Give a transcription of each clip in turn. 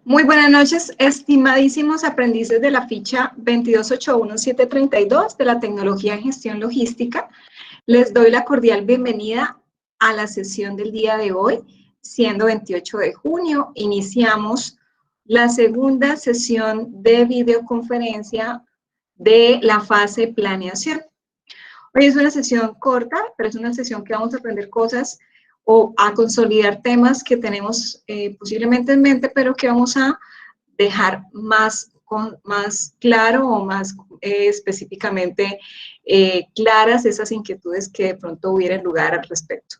Muy buenas noches, estimadísimos aprendices de la ficha 2281732 de la tecnología en gestión logística. Les doy la cordial bienvenida a la sesión del día de hoy, siendo 28 de junio. Iniciamos la segunda sesión de videoconferencia de la fase planeación. Hoy es una sesión corta, pero es una sesión que vamos a aprender cosas o a consolidar temas que tenemos posiblemente en mente, pero que vamos a dejar más claro o más específicamente claras esas inquietudes que de pronto hubieran lugar al respecto.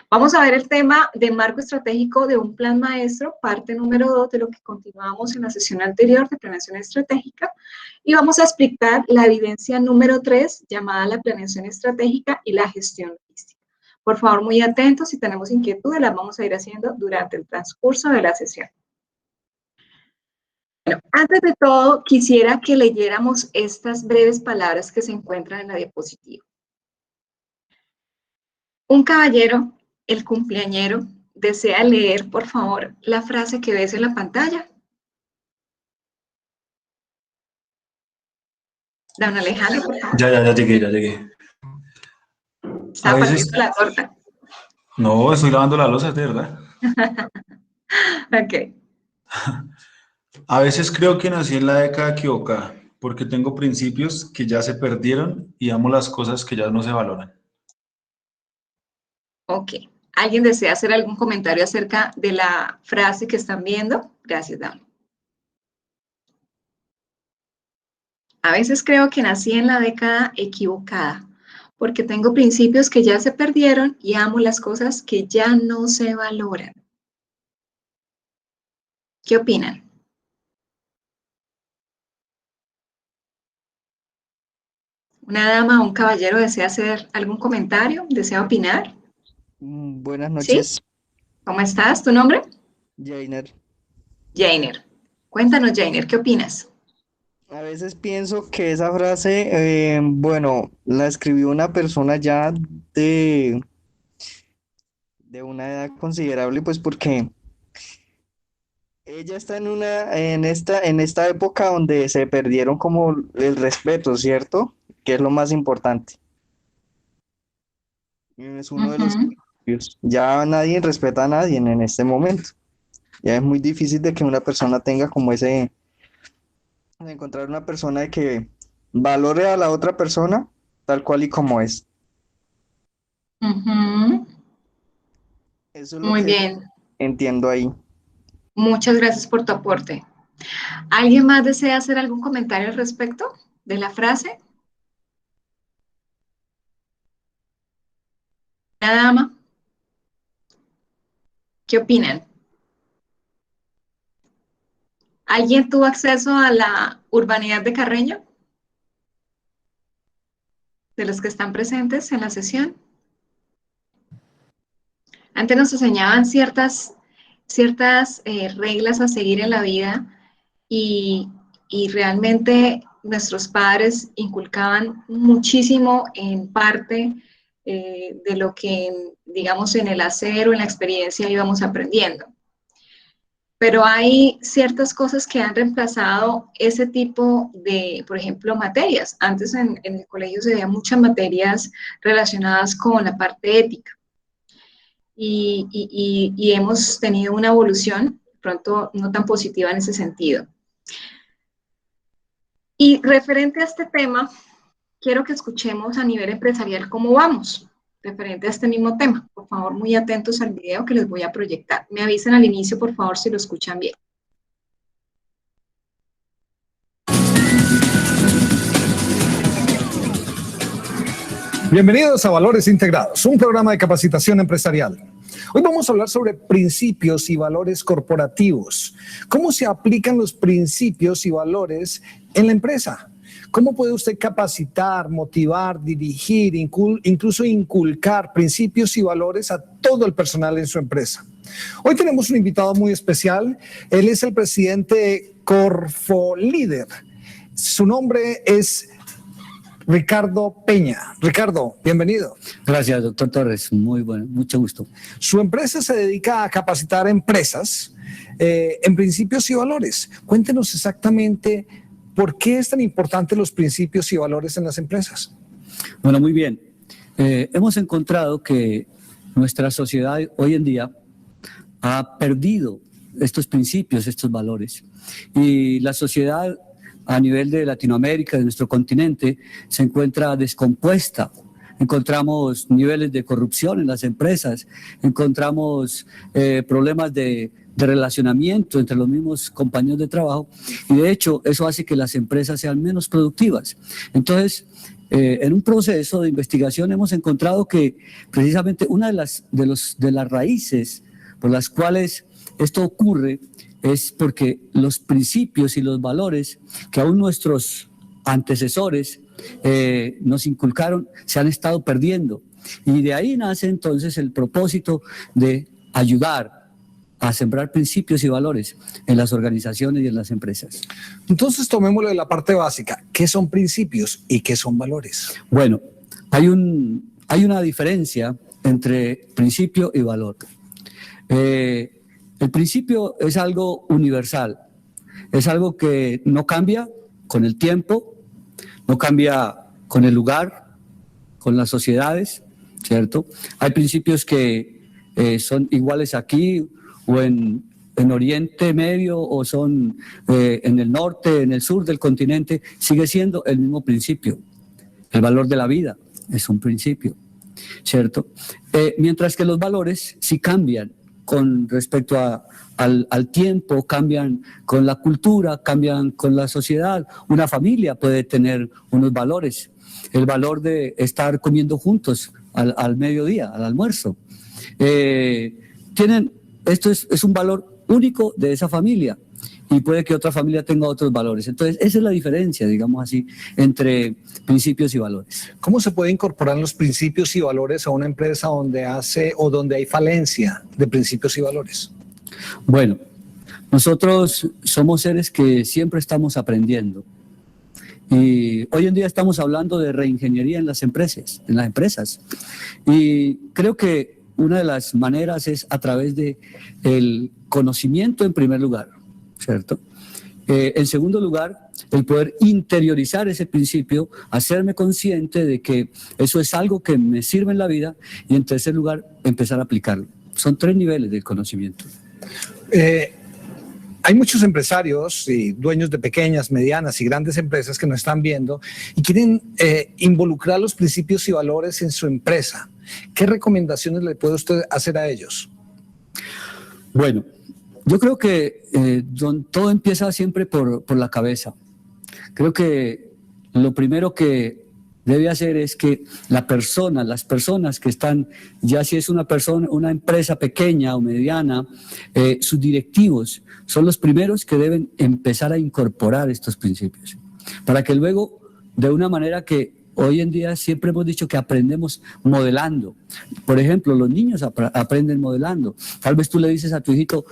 Vamos a ver el tema de marco estratégico de un plan maestro, parte número 2 de lo que continuamos en la sesión anterior de planeación estratégica, y vamos a explicar la evidencia número 3, llamada la planeación estratégica y la gestión logística. Por favor, muy atentos, si tenemos inquietudes, las vamos a ir haciendo durante el transcurso de la sesión. Bueno, antes de todo, quisiera que leyéramos estas breves palabras que se encuentran en la diapositiva. Un caballero, el cumpleañero, desea leer, por favor, la frase que ves en la pantalla. Don Alejandro, por favor. Ya llegué. Está partiendo la torta. No, estoy lavando la loza, de verdad. Ok. A veces creo que nací en la década equivocada, porque tengo principios que ya se perdieron y amo las cosas que ya no se valoran. Ok. ¿Alguien desea hacer algún comentario acerca de la frase que están viendo? Gracias, Dan. A veces creo que nací en la década equivocada, porque tengo principios que ya se perdieron y amo las cosas que ya no se valoran. ¿Qué opinan? ¿Una dama o un caballero desea hacer algún comentario? ¿Desea opinar? Buenas ¿Sí? noches. ¿Cómo estás? ¿Tu nombre? Jainer. Jainer. Cuéntanos, Jainer, ¿qué opinas? A veces pienso que esa frase, bueno, la escribió una persona ya de, de una edad considerable, pues porque ella está en esta época donde se perdieron como el respeto, ¿cierto? Que es lo más importante. Es uno de los principios. Ya nadie respeta a nadie en este momento. Ya es muy difícil de que una persona tenga como de encontrar una persona de que valore a la otra persona tal cual y como es. Eso es lo Muy que bien. entiendo ahí. Muchas gracias por tu aporte. ¿Alguien más desea hacer algún comentario al respecto de la frase? ¿Una dama? ¿Qué opinan? ¿Alguien tuvo acceso a la urbanidad de Carreño? ¿De los que están presentes en la sesión? Antes nos enseñaban ciertas reglas a seguir en la vida y realmente nuestros padres inculcaban muchísimo en parte de lo que, digamos, en el hacer o en la experiencia íbamos aprendiendo. Pero hay ciertas cosas que han reemplazado ese tipo de, por ejemplo, materias. Antes en el colegio se veían muchas materias relacionadas con la parte ética. Y hemos tenido una evolución, pronto no tan positiva en ese sentido. Y referente a este tema, quiero que escuchemos a nivel empresarial cómo vamos, referente a este mismo tema. Por favor, muy atentos al video que les voy a proyectar. Me avisen al inicio, por favor, si lo escuchan bien. Bienvenidos a Valores Integrados, un programa de capacitación empresarial. Hoy vamos a hablar sobre principios y valores corporativos. ¿Cómo se aplican los principios y valores en la empresa? ¿Cómo puede usted capacitar, motivar, dirigir, incluso inculcar principios y valores a todo el personal en su empresa? Hoy tenemos un invitado muy especial. Él es el presidente de Corfolíder. Su nombre es Ricardo Peña. Ricardo, bienvenido. Gracias, doctor Torres. Muy bueno, mucho gusto. Su empresa se dedica a capacitar empresas en principios y valores. Cuéntenos exactamente por qué es tan importante los principios y valores en las empresas. Bueno, muy bien. Hemos encontrado que nuestra sociedad hoy en día ha perdido estos principios, estos valores. Y la sociedad a nivel de Latinoamérica, de nuestro continente, se encuentra descompuesta. Encontramos niveles de corrupción en las empresas, encontramos problemas de relacionamiento entre los mismos compañeros de trabajo, y de hecho eso hace que las empresas sean menos productivas. Entonces, en un proceso de investigación hemos encontrado que precisamente una de las raíces por las cuales esto ocurre es porque los principios y los valores que aún nuestros antecesores nos inculcaron se han estado perdiendo. Y de ahí nace entonces el propósito de ayudar a sembrar principios y valores en las organizaciones y en las empresas. Entonces tomémoslo de la parte básica. ¿Qué son principios y qué son valores? Bueno, hay una diferencia entre principio y valor. El principio es algo universal, es algo que no cambia con el tiempo, no cambia con el lugar, con las sociedades, ¿cierto? Hay principios que son iguales aquí o en Oriente Medio, o son en el norte, en el sur del continente, sigue siendo el mismo principio. El valor de la vida es un principio, ¿cierto? Mientras que los valores sí cambian con respecto al tiempo, cambian con la cultura, cambian con la sociedad. Una familia puede tener unos valores, el valor de estar comiendo juntos al mediodía, al almuerzo. Esto es un valor único de esa familia, y puede que otra familia tenga otros valores. Entonces, esa es la diferencia, digamos así, entre principios y valores. ¿Cómo se puede incorporar los principios y valores a una empresa donde hay falencia de principios y valores? Bueno, nosotros somos seres que siempre estamos aprendiendo. Y hoy en día estamos hablando de reingeniería en las empresas. Y creo que una de las maneras es a través del conocimiento en primer lugar, ¿cierto? En segundo lugar, el poder interiorizar ese principio, hacerme consciente de que eso es algo que me sirve en la vida, y en tercer lugar, empezar a aplicarlo. Son 3 niveles del conocimiento. Hay muchos empresarios y dueños de pequeñas, medianas y grandes empresas que nos están viendo y quieren involucrar los principios y valores en su empresa. ¿Qué recomendaciones le puede usted hacer a ellos? Bueno, yo creo que todo empieza siempre por la cabeza. Creo que lo primero que debe hacer es que las personas que están, ya si es una empresa pequeña o mediana, sus directivos son los primeros que deben empezar a incorporar estos principios, para que luego, de una manera que hoy en día siempre hemos dicho que aprendemos modelando. Por ejemplo, los niños aprenden modelando. Tal vez tú le dices a tu hijito,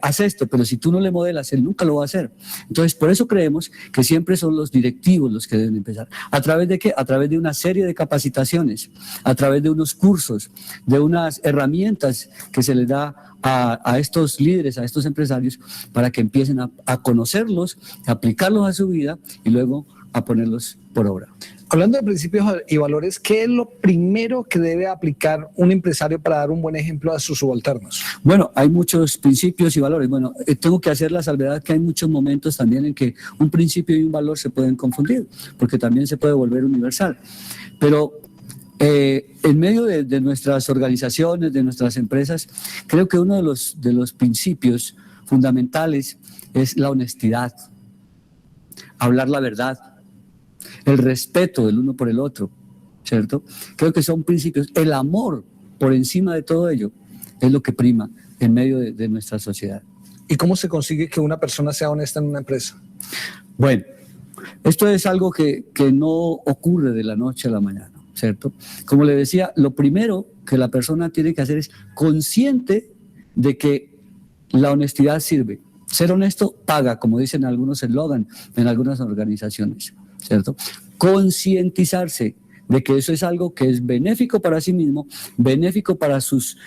haz esto, pero si tú no le modelas, él nunca lo va a hacer. Entonces, por eso creemos que siempre son los directivos los que deben empezar. ¿A través de qué? A través de una serie de capacitaciones, a través de unos cursos, de unas herramientas que se les da a estos líderes, a estos empresarios, para que empiecen a conocerlos, a aplicarlos a su vida y luego a ponerlos por obra. Hablando de principios y valores, ¿qué es lo primero que debe aplicar un empresario para dar un buen ejemplo a sus subalternos? Bueno, hay muchos principios y valores. Bueno, tengo que hacer la salvedad que hay muchos momentos también en que un principio y un valor se pueden confundir, porque también se puede volver universal. Pero en medio de nuestras organizaciones, de nuestras empresas, creo que uno de los principios fundamentales es la honestidad, hablar la verdad, el respeto del uno por el otro, ¿cierto? Creo que son principios. El amor por encima de todo ello es lo que prima en medio de nuestra sociedad. ¿Y cómo se consigue que una persona sea honesta en una empresa? Bueno, esto es algo que no ocurre de la noche a la mañana, ¿cierto? Como le decía, lo primero que la persona tiene que hacer es consciente de que la honestidad sirve. Ser honesto paga, como dicen algunos eslogan en algunas organizaciones, ¿cierto? Concientizarse de que eso es algo que es benéfico para sí mismo, benéfico para sus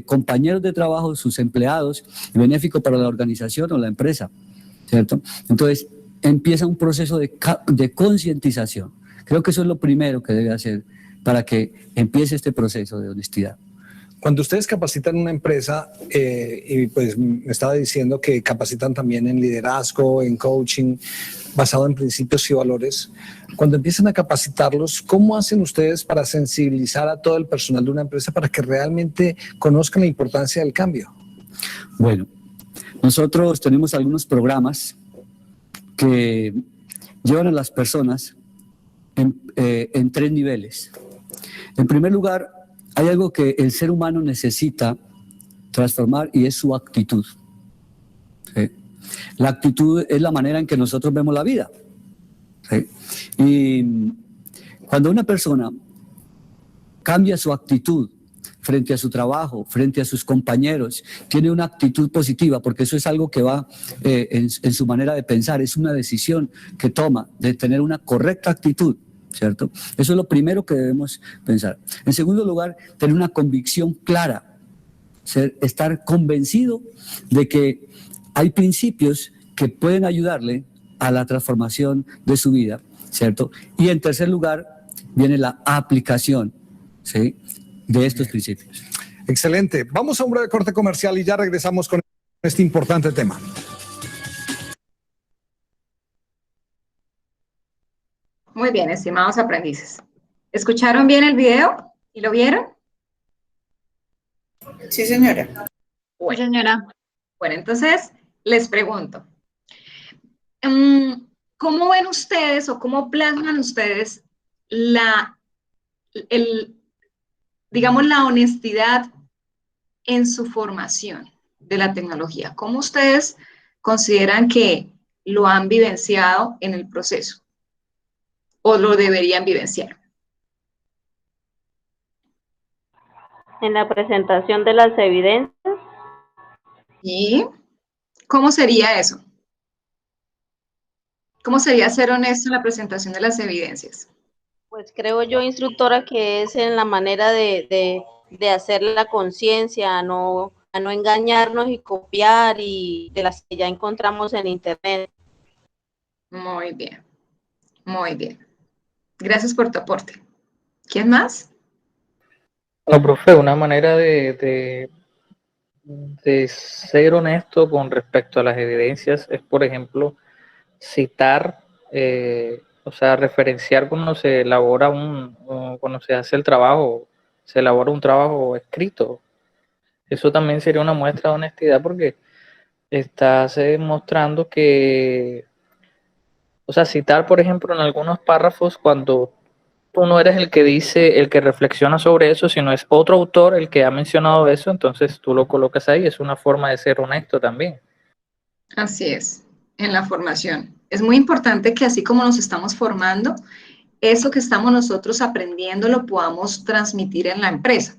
compañeros de trabajo, sus empleados, y benéfico para la organización o la empresa, ¿cierto? Entonces, empieza un proceso de concientización. Creo que eso es lo primero que debe hacer para que empiece este proceso de honestidad. Cuando ustedes capacitan una empresa, y pues me estaba diciendo que capacitan también en liderazgo, en coaching, basado en principios y valores, cuando empiezan a capacitarlos, ¿cómo hacen ustedes para sensibilizar a todo el personal de una empresa para que realmente conozcan la importancia del cambio? Bueno, nosotros tenemos algunos programas que llevan a las personas en 3 niveles. En primer lugar, hay algo que el ser humano necesita transformar y es su actitud. ¿Sí? La actitud es la manera en que nosotros vemos la vida. ¿Sí? Y cuando una persona cambia su actitud frente a su trabajo, frente a sus compañeros, tiene una actitud positiva, porque eso es algo que va en su manera de pensar, es una decisión que toma de tener una correcta actitud, ¿cierto? Eso es lo primero que debemos pensar. En segundo lugar, tener una convicción clara, estar convencido de que hay principios que pueden ayudarle a la transformación de su vida, ¿cierto? Y en tercer lugar, viene la aplicación, ¿sí?, de estos principios. Excelente. Vamos a un breve corte comercial y ya regresamos con este importante tema. Muy bien, estimados aprendices. ¿Escucharon bien el video y lo vieron? Sí, señora. Bueno, Sí, señora. bueno, entonces les pregunto, ¿cómo ven ustedes o cómo plasman ustedes digamos, la honestidad en su formación de la tecnología? ¿Cómo ustedes consideran que lo han vivenciado en el proceso o lo deberían vivenciar? En la presentación de las evidencias. ¿Y cómo sería eso? ¿Cómo sería ser honesto en la presentación de las evidencias? Pues creo yo, instructora, que es en la manera de hacer la conciencia, a no engañarnos y copiar y de las que ya encontramos en internet. Muy bien, muy bien. Gracias por tu aporte. ¿Quién más? No, profe, una manera de ser honesto con respecto a las evidencias es, por ejemplo, citar, o sea, referenciar cuando se elabora cuando se hace el trabajo, se elabora un trabajo escrito. Eso también sería una muestra de honestidad porque estás mostrando que, o sea, citar, por ejemplo, en algunos párrafos cuando tú no eres el que dice, el que reflexiona sobre eso, sino es otro autor el que ha mencionado eso, entonces tú lo colocas ahí, es una forma de ser honesto también. Así es, en la formación. Es muy importante que así como nos estamos formando, eso que estamos nosotros aprendiendo lo podamos transmitir en la empresa.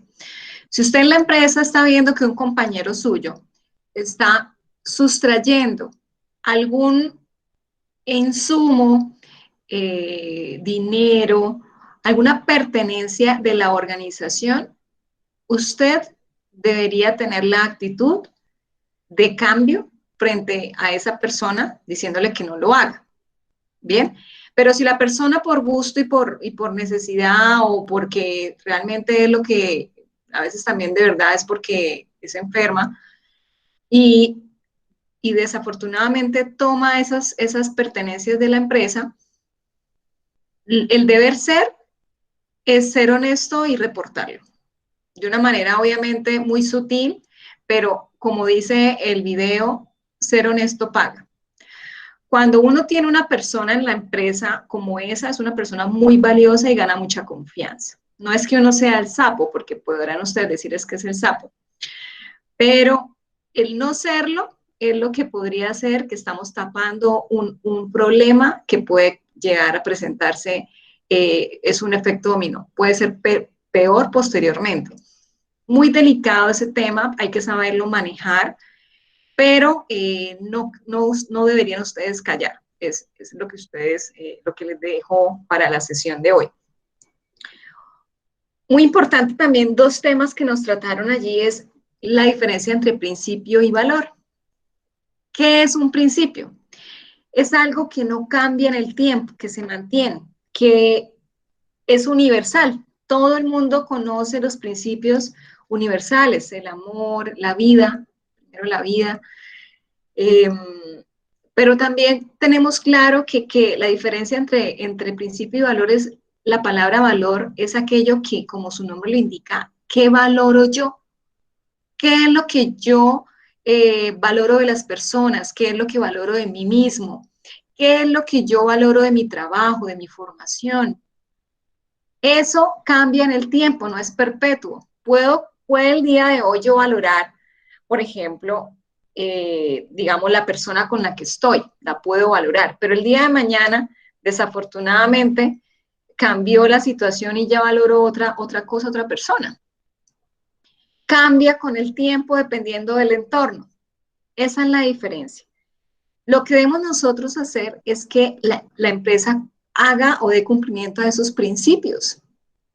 Si usted en la empresa está viendo que un compañero suyo está sustrayendo algún insumo, dinero, alguna pertenencia de la organización, usted debería tener la actitud de cambio frente a esa persona diciéndole que no lo haga. Bien, pero si la persona por gusto y por necesidad o porque realmente es lo que a veces también de verdad es porque es enferma y desafortunadamente toma esas pertenencias de la empresa, el deber ser es ser honesto y reportarlo. De una manera obviamente muy sutil, pero como dice el video, ser honesto paga. Cuando uno tiene una persona en la empresa como esa, es una persona muy valiosa y gana mucha confianza. No es que uno sea el sapo, porque podrán ustedes decir es que es el sapo, pero el no serlo es lo que podría ser que estamos tapando un problema que puede llegar a presentarse, es un efecto dominó, puede ser peor posteriormente. Muy delicado ese tema, hay que saberlo manejar, pero no deberían ustedes callar. Es lo que ustedes, lo que les dejo para la sesión de hoy. Muy importante también, dos temas que nos trataron allí es la diferencia entre principio y valor. ¿Qué es un principio? Es algo que no cambia en el tiempo, que se mantiene, que es universal. Todo el mundo conoce los principios universales, el amor, la vida, primero la vida, pero también tenemos claro que la diferencia entre principio y valor es, la palabra valor es aquello que, como su nombre lo indica, ¿qué valoro yo? ¿Qué es lo que yo valoro de las personas? ¿Qué es lo que valoro de mí mismo? ¿Qué es lo que yo valoro de mi trabajo, de mi formación? Eso cambia en el tiempo, no es perpetuo. Puede el día de hoy yo valorar, por ejemplo, digamos, la persona con la que estoy, la puedo valorar, pero el día de mañana, desafortunadamente, cambió la situación y ya valoro otra cosa, otra persona. Cambia con el tiempo dependiendo del entorno. Esa es la diferencia. Lo que debemos nosotros hacer es que la empresa haga o dé cumplimiento a esos principios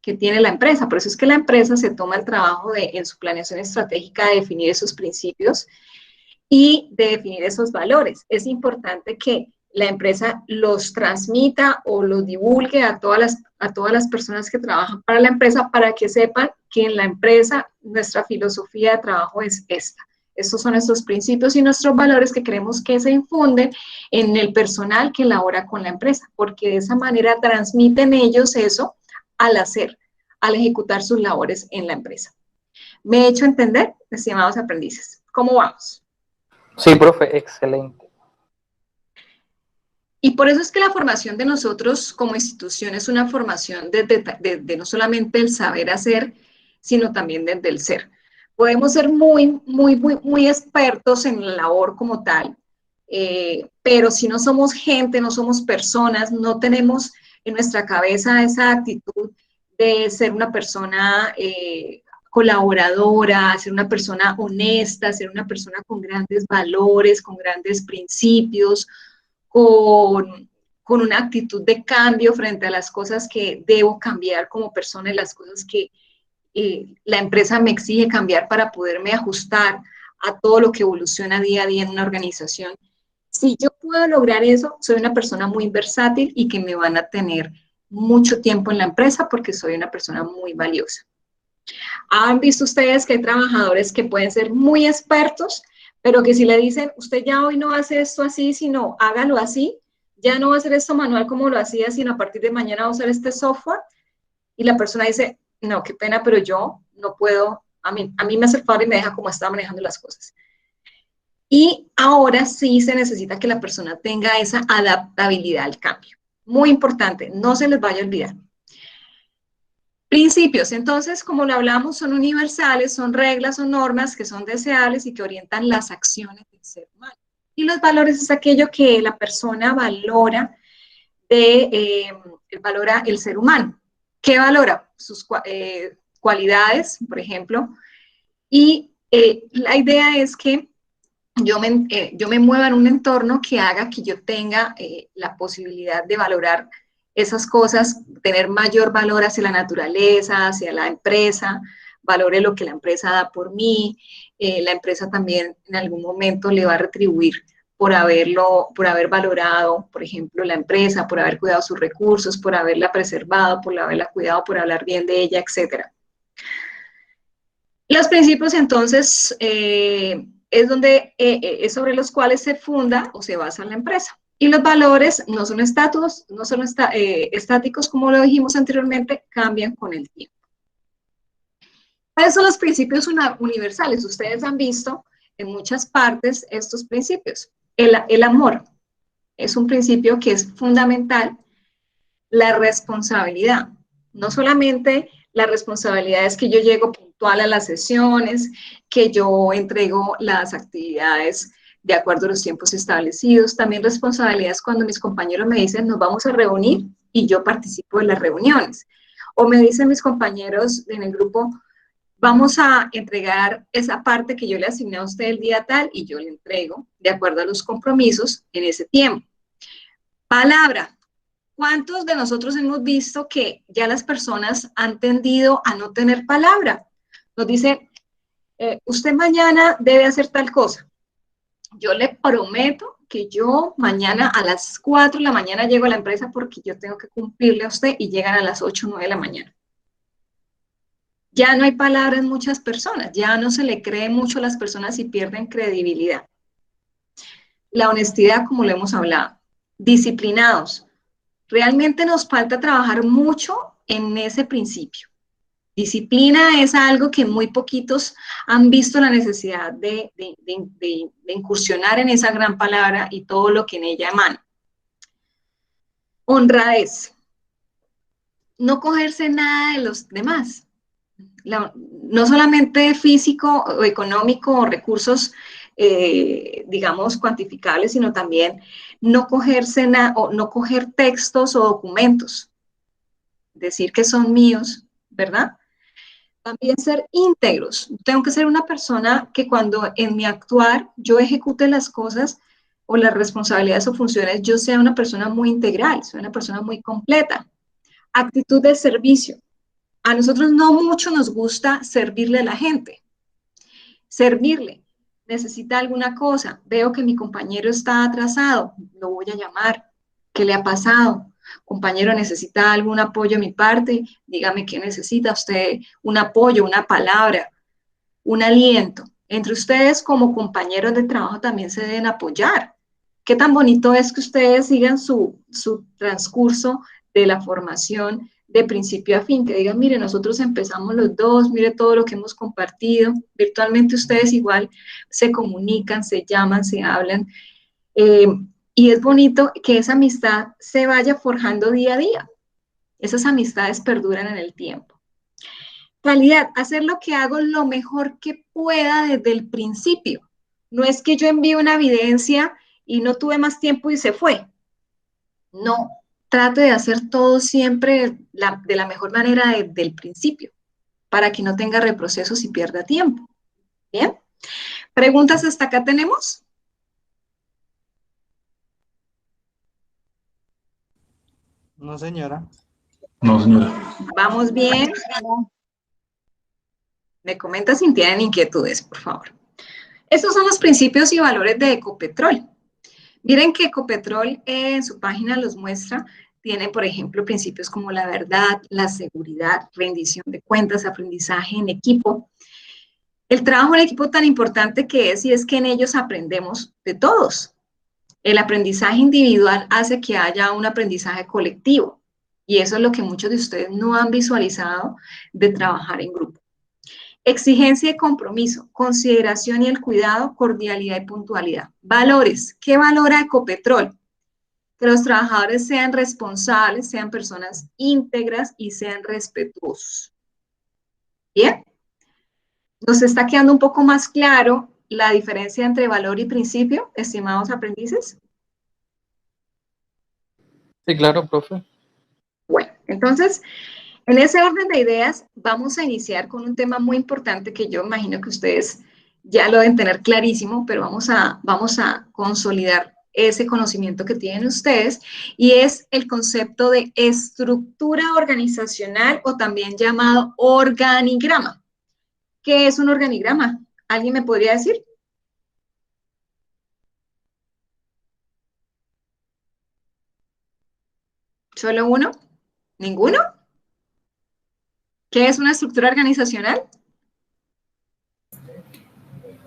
que tiene la empresa. Por eso es que la empresa se toma el trabajo en su planeación estratégica de definir esos principios y de definir esos valores. Es importante que la empresa los transmita o los divulgue a todas las personas que trabajan para la empresa para que sepan que en la empresa nuestra filosofía de trabajo es esta. Estos son nuestros principios y nuestros valores que queremos que se infunden en el personal que labora con la empresa, porque de esa manera transmiten ellos eso al hacer, al ejecutar sus labores en la empresa. ¿Me he hecho entender, estimados aprendices? ¿Cómo vamos? Sí, profe, excelente. Y por eso es que la formación de nosotros como institución es una formación de no solamente el saber hacer, sino también desde el ser. Podemos ser muy expertos en la labor como tal, pero si no somos gente, no somos personas, no tenemos en nuestra cabeza esa actitud de ser una persona colaboradora, ser una persona honesta, ser una persona con grandes valores, con grandes principios, con una actitud de cambio frente a las cosas que debo cambiar como persona y las cosas que la empresa me exige cambiar para poderme ajustar a todo lo que evoluciona día a día en una organización. Si yo puedo lograr eso, soy una persona muy versátil y que me van a tener mucho tiempo en la empresa porque soy una persona muy valiosa. ¿Han visto ustedes que hay trabajadores que pueden ser muy expertos, pero que si le dicen, usted ya hoy no hace esto así, sino hágalo así, ya no va a hacer esto manual como lo hacía, sino a partir de mañana va a usar este software? Y la persona dice, no, qué pena, pero yo no puedo, a mí me hace el favor y me deja como estaba manejando las cosas. Y ahora sí se necesita que la persona tenga esa adaptabilidad al cambio. Muy importante, no se les vaya a olvidar. Principios, entonces, como lo hablamos, son universales, son reglas, son normas que son deseables y que orientan las acciones del ser humano. Y los valores es aquello que la persona valora, valora el ser humano. ¿Qué valora? Sus cualidades, por ejemplo. Y la idea es que yo me mueva en un entorno que haga que yo tenga la posibilidad de valorar esas cosas, tener mayor valor hacia la naturaleza, hacia la empresa, valore lo que la empresa da por mí, la empresa también en algún momento le va a retribuir por haber valorado, por ejemplo, la empresa, por haber cuidado sus recursos, por haberla preservado, por haberla cuidado, por hablar bien de ella, etc. Los principios, entonces, es sobre los cuales se funda o se basa la empresa. Y los valores no son estáticos, como lo dijimos anteriormente, cambian con el tiempo. ¿Cuáles son los principios universales? Ustedes han visto en muchas partes estos principios. El amor es un principio que es fundamental. La responsabilidad, no solamente la responsabilidad es que yo llego puntual a las sesiones, que yo entrego las actividades de acuerdo a los tiempos establecidos, también responsabilidades cuando mis compañeros me dicen nos vamos a reunir y yo participo de las reuniones, o me dicen mis compañeros en el grupo vamos a entregar esa parte que yo le asigné a usted el día tal y yo le entrego de acuerdo a los compromisos en ese tiempo. Palabra. ¿Cuántos de nosotros hemos visto que ya las personas han tendido a no tener palabra? Nos dicen, usted mañana debe hacer tal cosa. Yo le prometo que yo mañana a las 4 de la mañana llego a la empresa porque yo tengo que cumplirle a usted, y llegan a las 8 o 9 de la mañana. Ya no hay palabra en muchas personas, ya no se le cree mucho a las personas y pierden credibilidad. La honestidad, como lo hemos hablado. Disciplinados. Realmente nos falta trabajar mucho en ese principio. Disciplina es algo que muy poquitos han visto la necesidad de incursionar en esa gran palabra y todo lo que en ella emana. Honradez. No cogerse nada de los demás. No solamente físico o económico o recursos, digamos, cuantificables, sino también no cogerse nada, o no coger textos o documentos. Decir que son míos, ¿verdad? También ser íntegros. Tengo que ser una persona que cuando en mi actuar yo ejecute las cosas o las responsabilidades o funciones, yo sea una persona muy integral, soy una persona muy completa. Actitud de servicio. A nosotros no mucho nos gusta servirle a la gente. Servirle. Necesita alguna cosa. Veo que mi compañero está atrasado. Lo voy a llamar. ¿Qué le ha pasado? Compañero, ¿necesita algún apoyo de mi parte? Dígame qué necesita usted. Un apoyo, una palabra, un aliento. Entre ustedes como compañeros de trabajo también se deben apoyar. Qué tan bonito es que ustedes sigan su transcurso de la formación de principio a fin, que digan, mire, nosotros empezamos los dos, mire todo lo que hemos compartido, virtualmente ustedes igual se comunican, se llaman, se hablan, y es bonito que esa amistad se vaya forjando día a día. Esas amistades perduran en el tiempo. Calidad, hacer lo que hago lo mejor que pueda desde el principio. No es que yo envíe una evidencia y no tuve más tiempo y se fue. No, trate de hacer todo siempre de la mejor manera desde el principio, para que no tenga reprocesos y pierda tiempo. ¿Bien? ¿Preguntas hasta acá tenemos? No, señora. No, señora. ¿Vamos bien? Me comenta si tienen inquietudes, por favor. Estos son los principios y valores de Ecopetrol. Miren que Ecopetrol en su página los muestra. Tiene, por ejemplo, principios como la verdad, la seguridad, rendición de cuentas, aprendizaje en equipo. El trabajo en equipo tan importante que es, y es que en ellos aprendemos de todos. El aprendizaje individual hace que haya un aprendizaje colectivo. Y eso es lo que muchos de ustedes no han visualizado de trabajar en grupo. Exigencia y compromiso, consideración y el cuidado, cordialidad y puntualidad. Valores. ¿Qué valora Ecopetrol? Que los trabajadores sean responsables, sean personas íntegras y sean respetuosos. ¿Bien? ¿Nos está quedando un poco más claro la diferencia entre valor y principio, estimados aprendices? Sí, claro, profe. Bueno, entonces, en ese orden de ideas, vamos a iniciar con un tema muy importante que yo imagino que ustedes ya lo deben tener clarísimo, pero vamos a consolidar ese conocimiento que tienen ustedes, y es el concepto de estructura organizacional, o también llamado organigrama. ¿Qué es un organigrama? ¿Alguien me podría decir? ¿Solo uno? ¿Ninguno? ¿Qué es una estructura organizacional?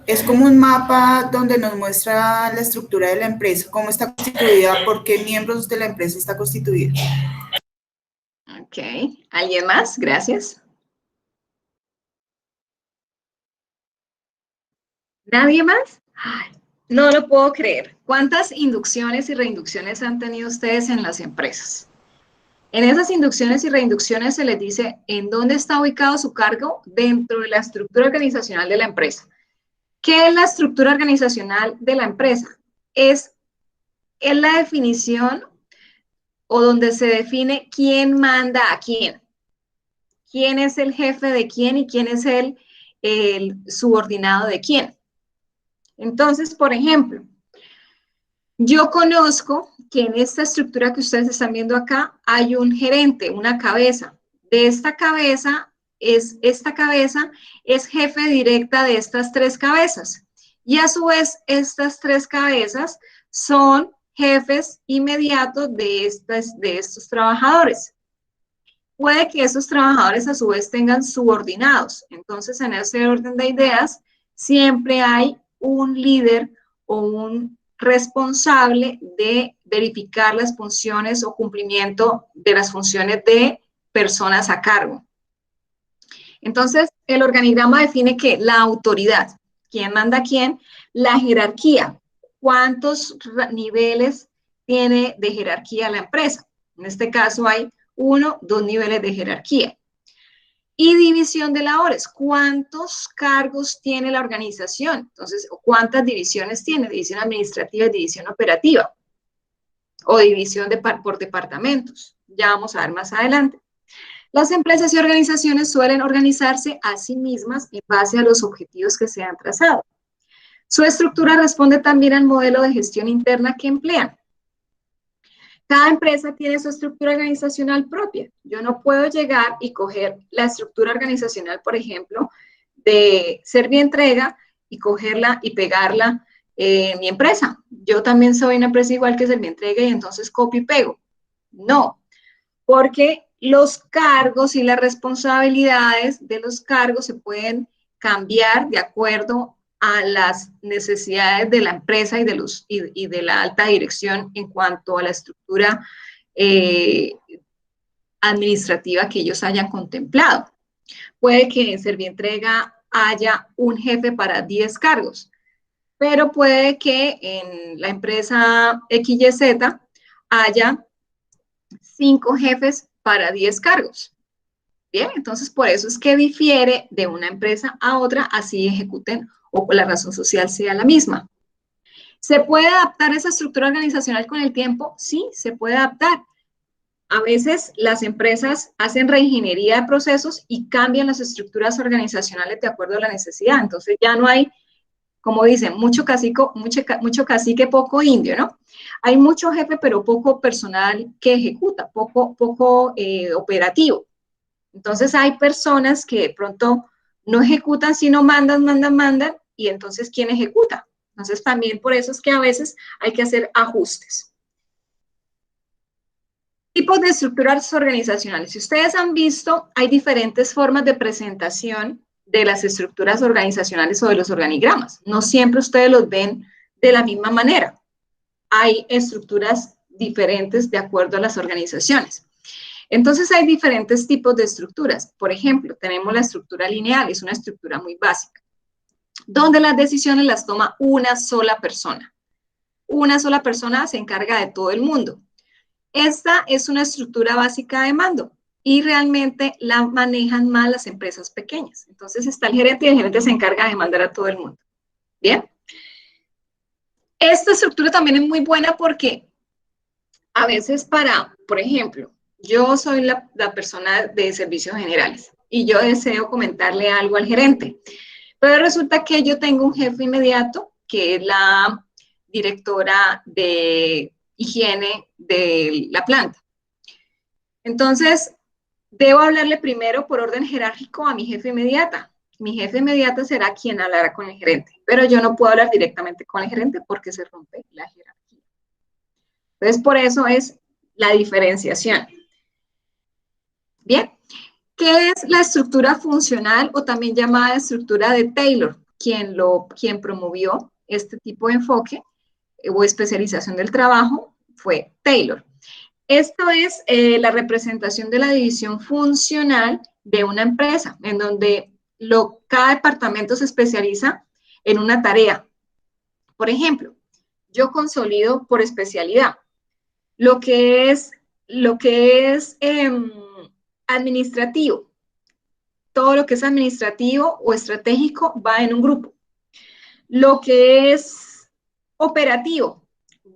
Es como un mapa donde nos muestra la estructura de la empresa, cómo está constituida, por qué miembros de la empresa está constituida. Ok. ¿Alguien más? Gracias. ¿Nadie más? Ay, no lo puedo creer. ¿Cuántas inducciones y reinducciones han tenido ustedes en las empresas? En esas inducciones y reinducciones se les dice en dónde está ubicado su cargo dentro de la estructura organizacional de la empresa. ¿Qué es la estructura organizacional de la empresa? Es la definición, o donde se define quién manda a quién. ¿Quién es el jefe de quién y quién es el subordinado de quién? Entonces, por ejemplo, yo conozco que en esta estructura que ustedes están viendo acá hay un gerente, una cabeza. De esta cabeza es jefe directa de estas 3 cabezas. Y a su vez, estas 3 cabezas son jefes inmediatos de estos trabajadores. Puede que esos trabajadores a su vez tengan subordinados. Entonces, en ese orden de ideas, siempre hay un líder o un responsable de verificar las funciones o cumplimiento de las funciones de personas a cargo. Entonces, el organigrama define que la autoridad, quién manda a quién, la jerarquía, cuántos niveles tiene de jerarquía la empresa. En este caso hay 1, 2 niveles de jerarquía. Y división de labores, ¿cuántos cargos tiene la organización? Entonces, ¿cuántas divisiones tiene? División administrativa y división operativa. O división por departamentos. Ya vamos a ver más adelante. Las empresas y organizaciones suelen organizarse a sí mismas en base a los objetivos que se han trazado. Su estructura responde también al modelo de gestión interna que emplean. Cada empresa tiene su estructura organizacional propia. Yo no puedo llegar y coger la estructura organizacional, por ejemplo, de Servientrega y cogerla y pegarla en mi empresa. Yo también soy una empresa igual que Servientrega y entonces copio y pego. No, porque los cargos y las responsabilidades de los cargos se pueden cambiar de acuerdo a las necesidades de la empresa y de la alta dirección en cuanto a la estructura administrativa que ellos hayan contemplado. Puede que en Servientrega haya un jefe para 10 cargos, pero puede que en la empresa XYZ haya 5 jefes para 10 cargos. Bien, entonces por eso es que difiere de una empresa a otra, así ejecuten o la razón social sea la misma. ¿Se puede adaptar esa estructura organizacional con el tiempo? Sí, se puede adaptar. A veces las empresas hacen reingeniería de procesos y cambian las estructuras organizacionales de acuerdo a la necesidad. Entonces ya no hay, como dicen, mucho cacique, poco indio, ¿no? Hay mucho jefe, pero poco personal que ejecuta, poco operativo. Entonces hay personas que de pronto no ejecutan, sino mandan, y entonces ¿quién ejecuta? Entonces también por eso es que a veces hay que hacer ajustes. Tipos de estructuras organizacionales. Si ustedes han visto, hay diferentes formas de presentación de las estructuras organizacionales o de los organigramas. No siempre ustedes los ven de la misma manera. Hay estructuras diferentes de acuerdo a las organizaciones. Entonces hay diferentes tipos de estructuras. Por ejemplo, tenemos la estructura lineal, es una estructura muy básica, donde las decisiones las toma una sola persona. Una sola persona se encarga de todo el mundo. Esta es una estructura básica de mando y realmente la manejan mal las empresas pequeñas. Entonces está el gerente y el gerente se encarga de mandar a todo el mundo. ¿Bien? Esta estructura también es muy buena porque a veces por ejemplo, yo soy la persona de servicios generales y yo deseo comentarle algo al gerente, pero resulta que yo tengo un jefe inmediato que es la directora de higiene de la planta. Entonces, debo hablarle primero por orden jerárquico a mi jefe inmediata. Mi jefe inmediata será quien hablará con el gerente, pero yo no puedo hablar directamente con el gerente porque se rompe la jerarquía. Entonces, por eso es la diferenciación. Bien, ¿qué es la estructura funcional o también llamada estructura de Taylor? Quien promovió este tipo de enfoque o especialización del trabajo fue Taylor. Esto es la representación de la división funcional de una empresa, en donde cada departamento se especializa en una tarea. Por ejemplo, yo consolido por especialidad. Lo que es administrativo. Todo lo que es administrativo o estratégico va en un grupo. Lo que es operativo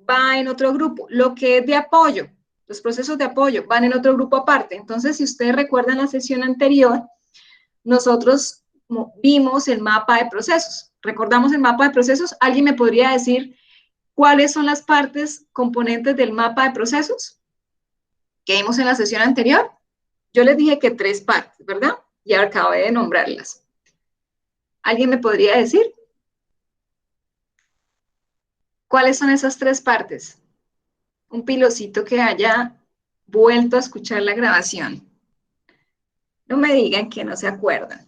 va en otro grupo. Lo que es de apoyo, los procesos de apoyo van en otro grupo aparte. Entonces, si ustedes recuerdan la sesión anterior, nosotros vimos el mapa de procesos. ¿Recordamos el mapa de procesos? ¿Alguien me podría decir ¿Cuáles son las partes componentes del mapa de procesos que vimos en la sesión anterior? Yo les dije que 3 partes, ¿verdad? Y acabé de nombrarlas. ¿Alguien me podría decir cuáles son esas 3 partes? Un pilocito que haya vuelto a escuchar la grabación. No me digan que no se acuerdan.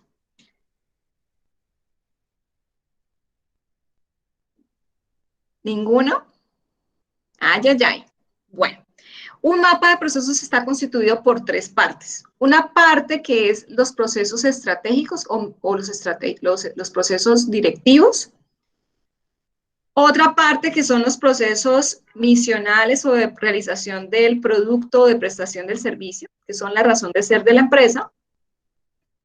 ¿Ninguno? Ay, ay, ay. Bueno, un mapa de procesos está constituido por 3 partes. Una parte que es los procesos estratégicos o los procesos directivos. Otra parte que son los procesos misionales o de realización del producto o de prestación del servicio, que son la razón de ser de la empresa.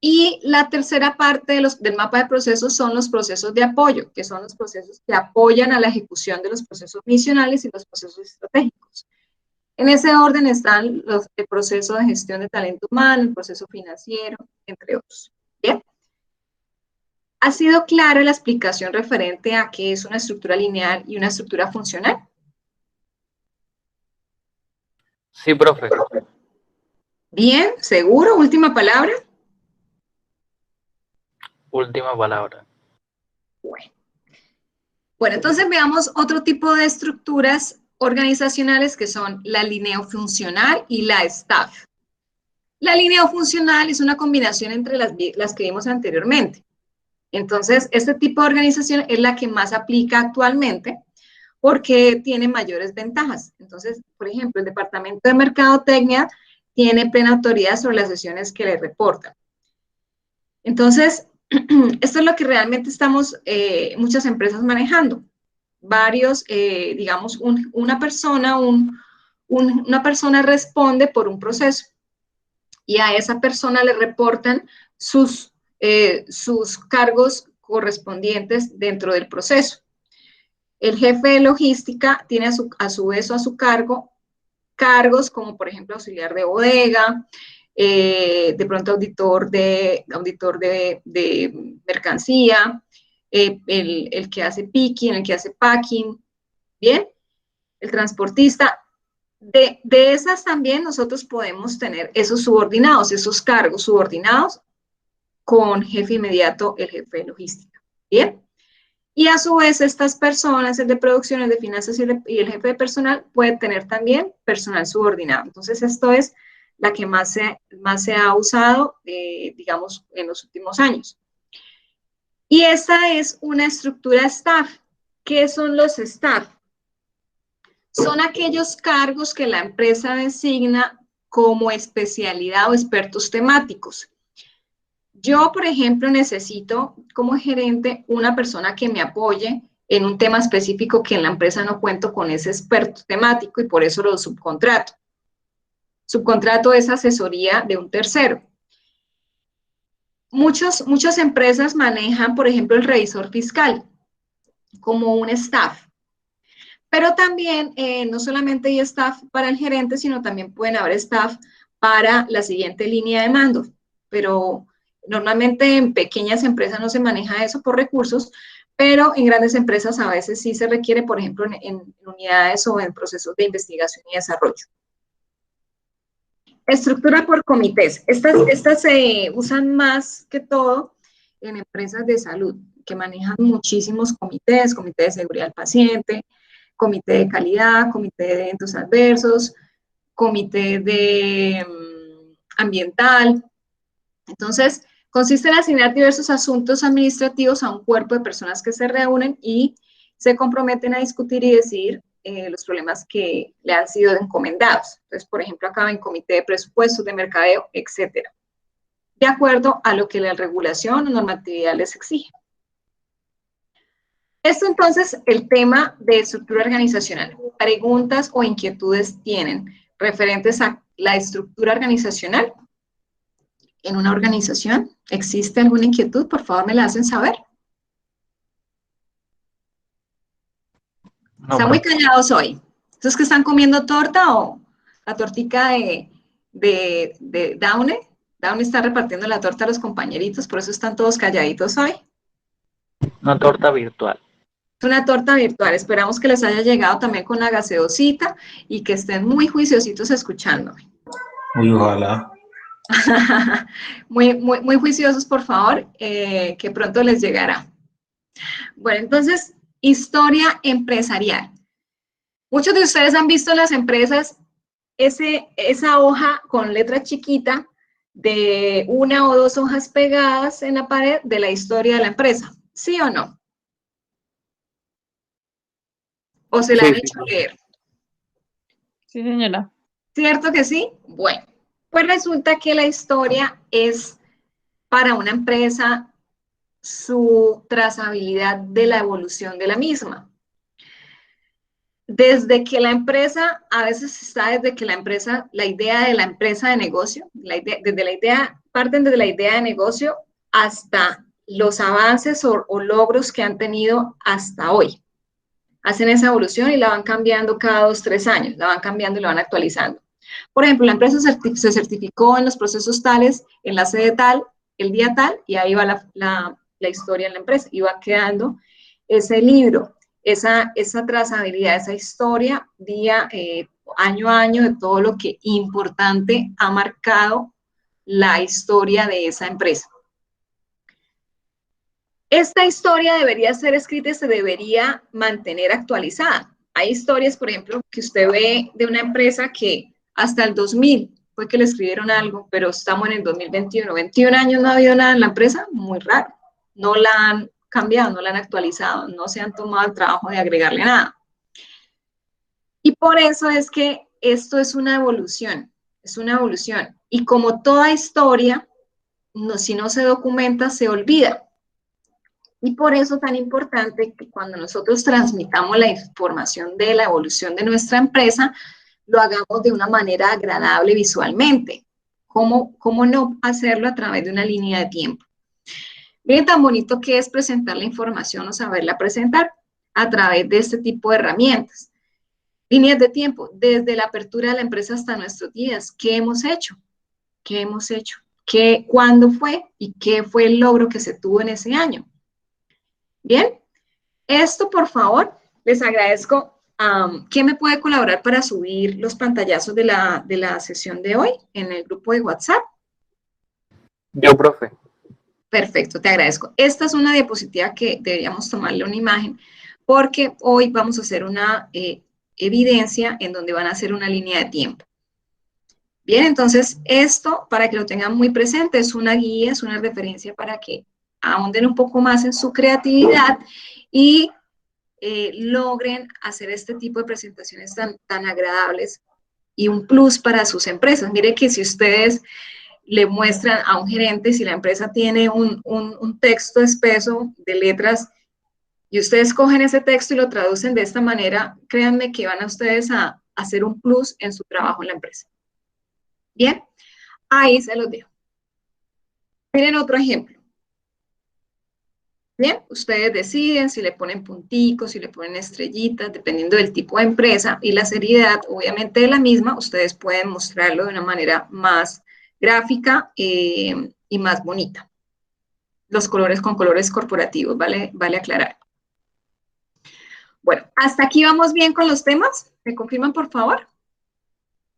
Y la tercera parte del mapa de procesos son los procesos de apoyo, que son los procesos que apoyan a la ejecución de los procesos misionales y los procesos estratégicos. En ese orden están el proceso de gestión de talento humano, el proceso financiero, entre otros. ¿Bien? ¿Ha sido clara la explicación referente a qué es una estructura lineal y una estructura funcional? Sí, profe. Bien, ¿seguro? ¿Última palabra? Última palabra. Bueno, entonces veamos otro tipo de estructuras organizacionales que son la lineofuncional y la staff. La lineofuncional es una combinación entre las que vimos anteriormente. Entonces, este tipo de organización es la que más aplica actualmente porque tiene mayores ventajas. Entonces, por ejemplo, el Departamento de Mercadotecnia tiene plena autoridad sobre las sesiones que le reportan. Entonces, esto es lo que realmente estamos, muchas empresas manejando. Varios, digamos, una persona responde por un proceso y a esa persona le reportan sus cargos correspondientes dentro del proceso. El jefe de logística tiene a su vez a su cargo cargos como, por ejemplo, auxiliar de bodega, de pronto auditor de mercancía, el que hace picking, el que hace packing, ¿bien? El transportista. De esas también nosotros podemos tener esos subordinados, esos cargos subordinados con jefe inmediato, el jefe de logística, ¿bien? Y a su vez estas personas, el de producción, el de finanzas y el jefe de personal, puede tener también personal subordinado. Entonces esto es la que más se ha usado, digamos, en los últimos años. Y esta es una estructura staff. ¿Qué son los staff? Son aquellos cargos que la empresa designa como especialidad o expertos temáticos. Yo, por ejemplo, necesito como gerente una persona que me apoye en un tema específico que en la empresa no cuento con ese experto temático y por eso lo subcontrato. Subcontrato es asesoría de un tercero. Muchas empresas manejan, por ejemplo, el revisor fiscal como un staff. Pero también no solamente hay staff para el gerente, sino también pueden haber staff para la siguiente línea de mando. Pero normalmente en pequeñas empresas no se maneja eso por recursos, pero en grandes empresas a veces sí se requiere, por ejemplo, en unidades o en procesos de investigación y desarrollo. Estructura por comités. Estas se usan más que todo en empresas de salud, que manejan muchísimos comités, comité de seguridad del paciente, comité de calidad, comité de eventos adversos, comité de ambiental. Entonces, consiste en asignar diversos asuntos administrativos a un cuerpo de personas que se reúnen y se comprometen a discutir y decidir los problemas que le han sido encomendados. Entonces, por ejemplo, acá en comité de presupuestos, de mercadeo, etcétera, de acuerdo a lo que la regulación o normatividad les exige. Esto entonces, el tema de estructura organizacional. ¿Preguntas o inquietudes tienen referentes a la estructura organizacional en una organización? ¿Existe alguna inquietud? Por favor, me la hacen saber. No, están muy callados hoy. ¿Estos que están comiendo torta o la tortica de Daune? Daune está repartiendo la torta a los compañeritos, por eso están todos calladitos hoy. Una torta virtual. Es una torta virtual. Esperamos que les haya llegado también con la gaseosita y que estén muy juiciositos escuchándome. Uy, ojalá. Muy juiciosos, por favor, que pronto les llegará. Bueno, entonces, historia empresarial. Muchos de ustedes han visto en las empresas esa hoja con letra chiquita de 1 o 2 hojas pegadas en la pared de la historia de la empresa. ¿Sí o no? ¿O se la han hecho leer? Sí, señora. ¿Cierto que sí? Bueno, pues resulta que la historia es para una empresa su trazabilidad de la evolución de la misma. Desde que la empresa, a veces está desde que la empresa, la idea de la empresa de negocio, parten desde la idea de negocio hasta los avances o logros que han tenido hasta hoy. Hacen esa evolución y la van cambiando cada 2, 3 años, la van cambiando y la van actualizando. Por ejemplo, la empresa se certificó en los procesos tales, en la sede tal, el día tal, y ahí va la historia en la empresa, y va quedando ese libro, esa trazabilidad, esa historia, año a año, de todo lo que importante ha marcado la historia de esa empresa. Esta historia debería ser escrita y se debería mantener actualizada. Hay historias, por ejemplo, que usted ve de una empresa que hasta el 2000 fue que le escribieron algo, pero estamos en el 2021. 21 años no ha habido nada en la empresa, muy raro. No la han cambiado, no la han actualizado, no se han tomado el trabajo de agregarle nada. Y por eso es que esto es una evolución, es una evolución. Y como toda historia, si no se documenta, se olvida. Y por eso es tan importante que cuando nosotros transmitamos la información de la evolución de nuestra empresa, lo hagamos de una manera agradable visualmente. ¿Cómo no hacerlo a través de una línea de tiempo? Miren tan bonito que es presentar la información o saberla presentar a través de este tipo de herramientas. Líneas de tiempo, desde la apertura de la empresa hasta nuestros días. ¿Qué hemos hecho? ¿Qué hemos hecho? ¿Cuándo fue? ¿Y qué fue el logro que se tuvo en ese año? Bien, esto por favor, les agradezco. ¿Quién me puede colaborar para subir los pantallazos de la sesión de hoy en el grupo de WhatsApp? Yo, profe. Perfecto, te agradezco. Esta es una diapositiva que deberíamos tomarle una imagen porque hoy vamos a hacer una evidencia en donde van a hacer una línea de tiempo. Bien, entonces esto, para que lo tengan muy presente, es una guía, es una referencia para que ahonden un poco más en su creatividad y logren hacer este tipo de presentaciones tan agradables y un plus para sus empresas. Mire que si ustedes le muestran a un gerente, si la empresa tiene un texto espeso de letras y ustedes cogen ese texto y lo traducen de esta manera, créanme que van a ustedes a hacer un plus en su trabajo en la empresa. Bien, ahí se los dejo. Miren otro ejemplo. Bien, ustedes deciden si le ponen punticos, si le ponen estrellitas, dependiendo del tipo de empresa y la seriedad, obviamente de la misma, ustedes pueden mostrarlo de una manera más gráfica y más bonita. Los colores con colores corporativos, vale aclarar. Bueno, hasta aquí vamos bien con los temas. ¿Me confirman, por favor?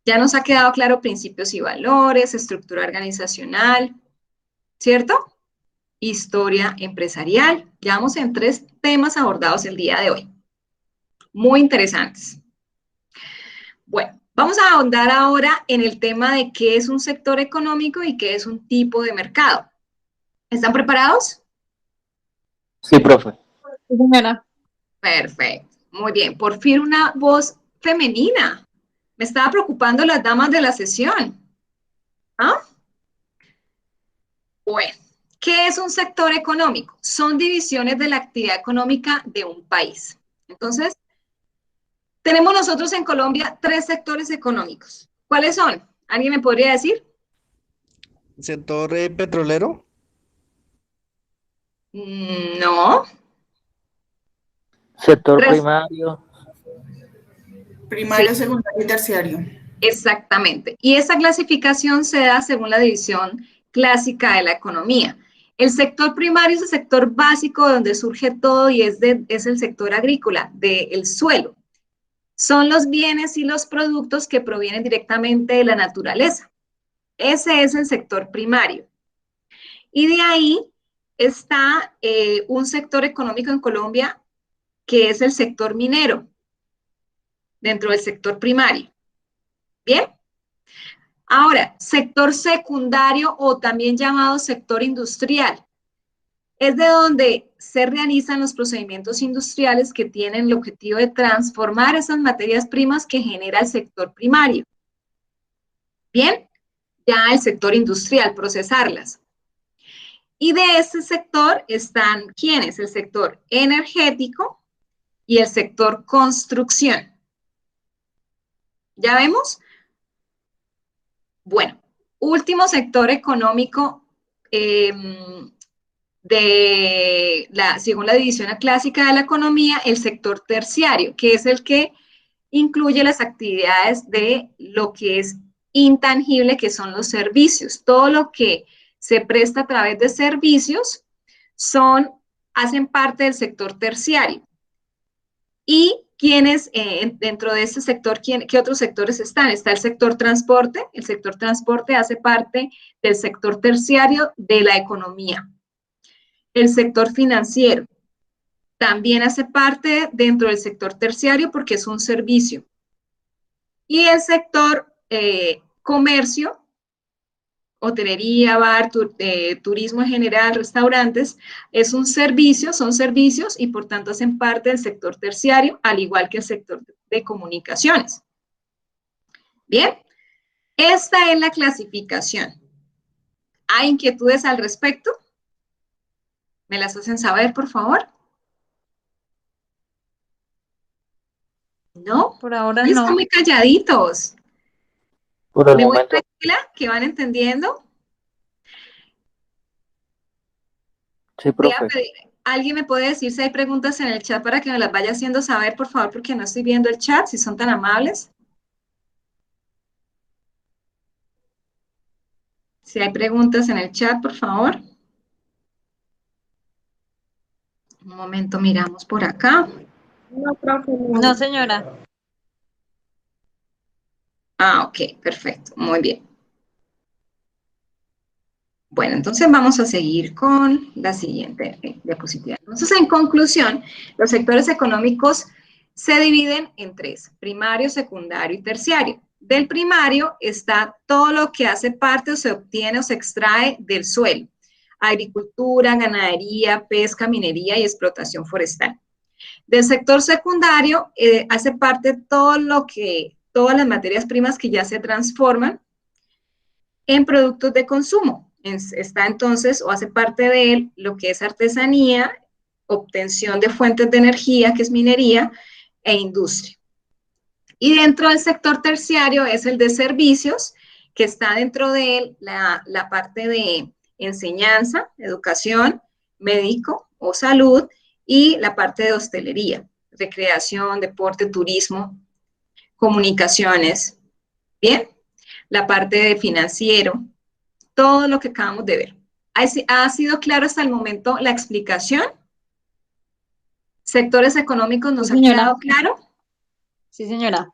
Ya nos ha quedado claro principios y valores, estructura organizacional, ¿cierto? Historia empresarial. Ya vamos en 3 temas abordados el día de hoy. Muy interesantes. Bueno, vamos a ahondar ahora en el tema de qué es un sector económico y qué es un tipo de mercado. ¿Están preparados? Sí, profe. Sí, señora. Perfecto. Muy bien. Por fin una voz femenina. Me estaba preocupando las damas de la sesión. ¿Ah? Bueno. ¿Qué es un sector económico? Son divisiones de la actividad económica de un país. Entonces, tenemos nosotros en Colombia 3 sectores económicos. ¿Cuáles son? ¿Alguien me podría decir? ¿Sector petrolero? No. Sector 3. primario. Primario, Sí. secundario y terciario. Exactamente. Y esa clasificación se da según la división clásica de la economía. El sector primario es el sector básico donde surge todo y es el sector agrícola, del suelo. Son los bienes y los productos que provienen directamente de la naturaleza. Ese es el sector primario. Y de ahí está un sector económico en Colombia que es el sector minero, dentro del sector primario. ¿Bien? Ahora, sector secundario o también llamado sector industrial. Es de donde se realizan los procedimientos industriales que tienen el objetivo de transformar esas materias primas que genera el sector primario. Bien, ya el sector industrial, procesarlas. Y de este sector están, ¿quiénes? El sector energético y el sector construcción. ¿Ya vemos? Bueno, último sector económico según la división clásica de la economía, el sector terciario, que es el que incluye las actividades de lo que es intangible, que son los servicios. Todo lo que se presta a través de servicios hacen parte del sector terciario. Y ¿quiénes dentro de este sector, qué otros sectores están? Está el sector transporte. El sector transporte hace parte del sector terciario de la economía. El sector financiero también hace parte dentro del sector terciario porque es un servicio. Y el sector comercio, hotelería, bar, turismo en general, restaurantes, es un servicio, son servicios y por tanto hacen parte del sector terciario, al igual que el sector de comunicaciones. Bien, esta es la clasificación. ¿Hay inquietudes al respecto? ¿Me las hacen saber, por favor? ¿No? Por ahora Están no. muy calladitos. Por el ¿Me voy momento, tranquila? ¿Que van entendiendo? sí, Voy a profe. pedir, ¿alguien me puede decir si hay preguntas en el chat para que me las vaya haciendo saber, por favor, porque no estoy viendo el chat, si son tan amables? Si hay preguntas en el chat, por favor. Un momento, miramos por acá. No, profe, no, señora. Ah, ok, perfecto, muy bien. Bueno, entonces vamos a seguir con la siguiente diapositiva. Entonces, en conclusión, los sectores económicos se dividen en tres: primario, secundario y terciario. Del primario está todo lo que hace parte o se obtiene o se extrae del suelo: agricultura, ganadería, pesca, minería y explotación forestal. Del sector secundario hace parte todas las materias primas que ya se transforman en productos de consumo. Está entonces, o hace parte de él, lo que es artesanía, obtención de fuentes de energía, que es minería, e industria. Y dentro del sector terciario es el de servicios, que está dentro de él la parte de enseñanza, educación, médico o salud, y la parte de hostelería, recreación, deporte, turismo, comunicaciones. Bien, la parte de financiero, todo lo que acabamos de ver. ¿Ha sido claro hasta el momento la explicación? ¿Sectores económicos nos Sí, ha señora. quedado claro? Sí, señora.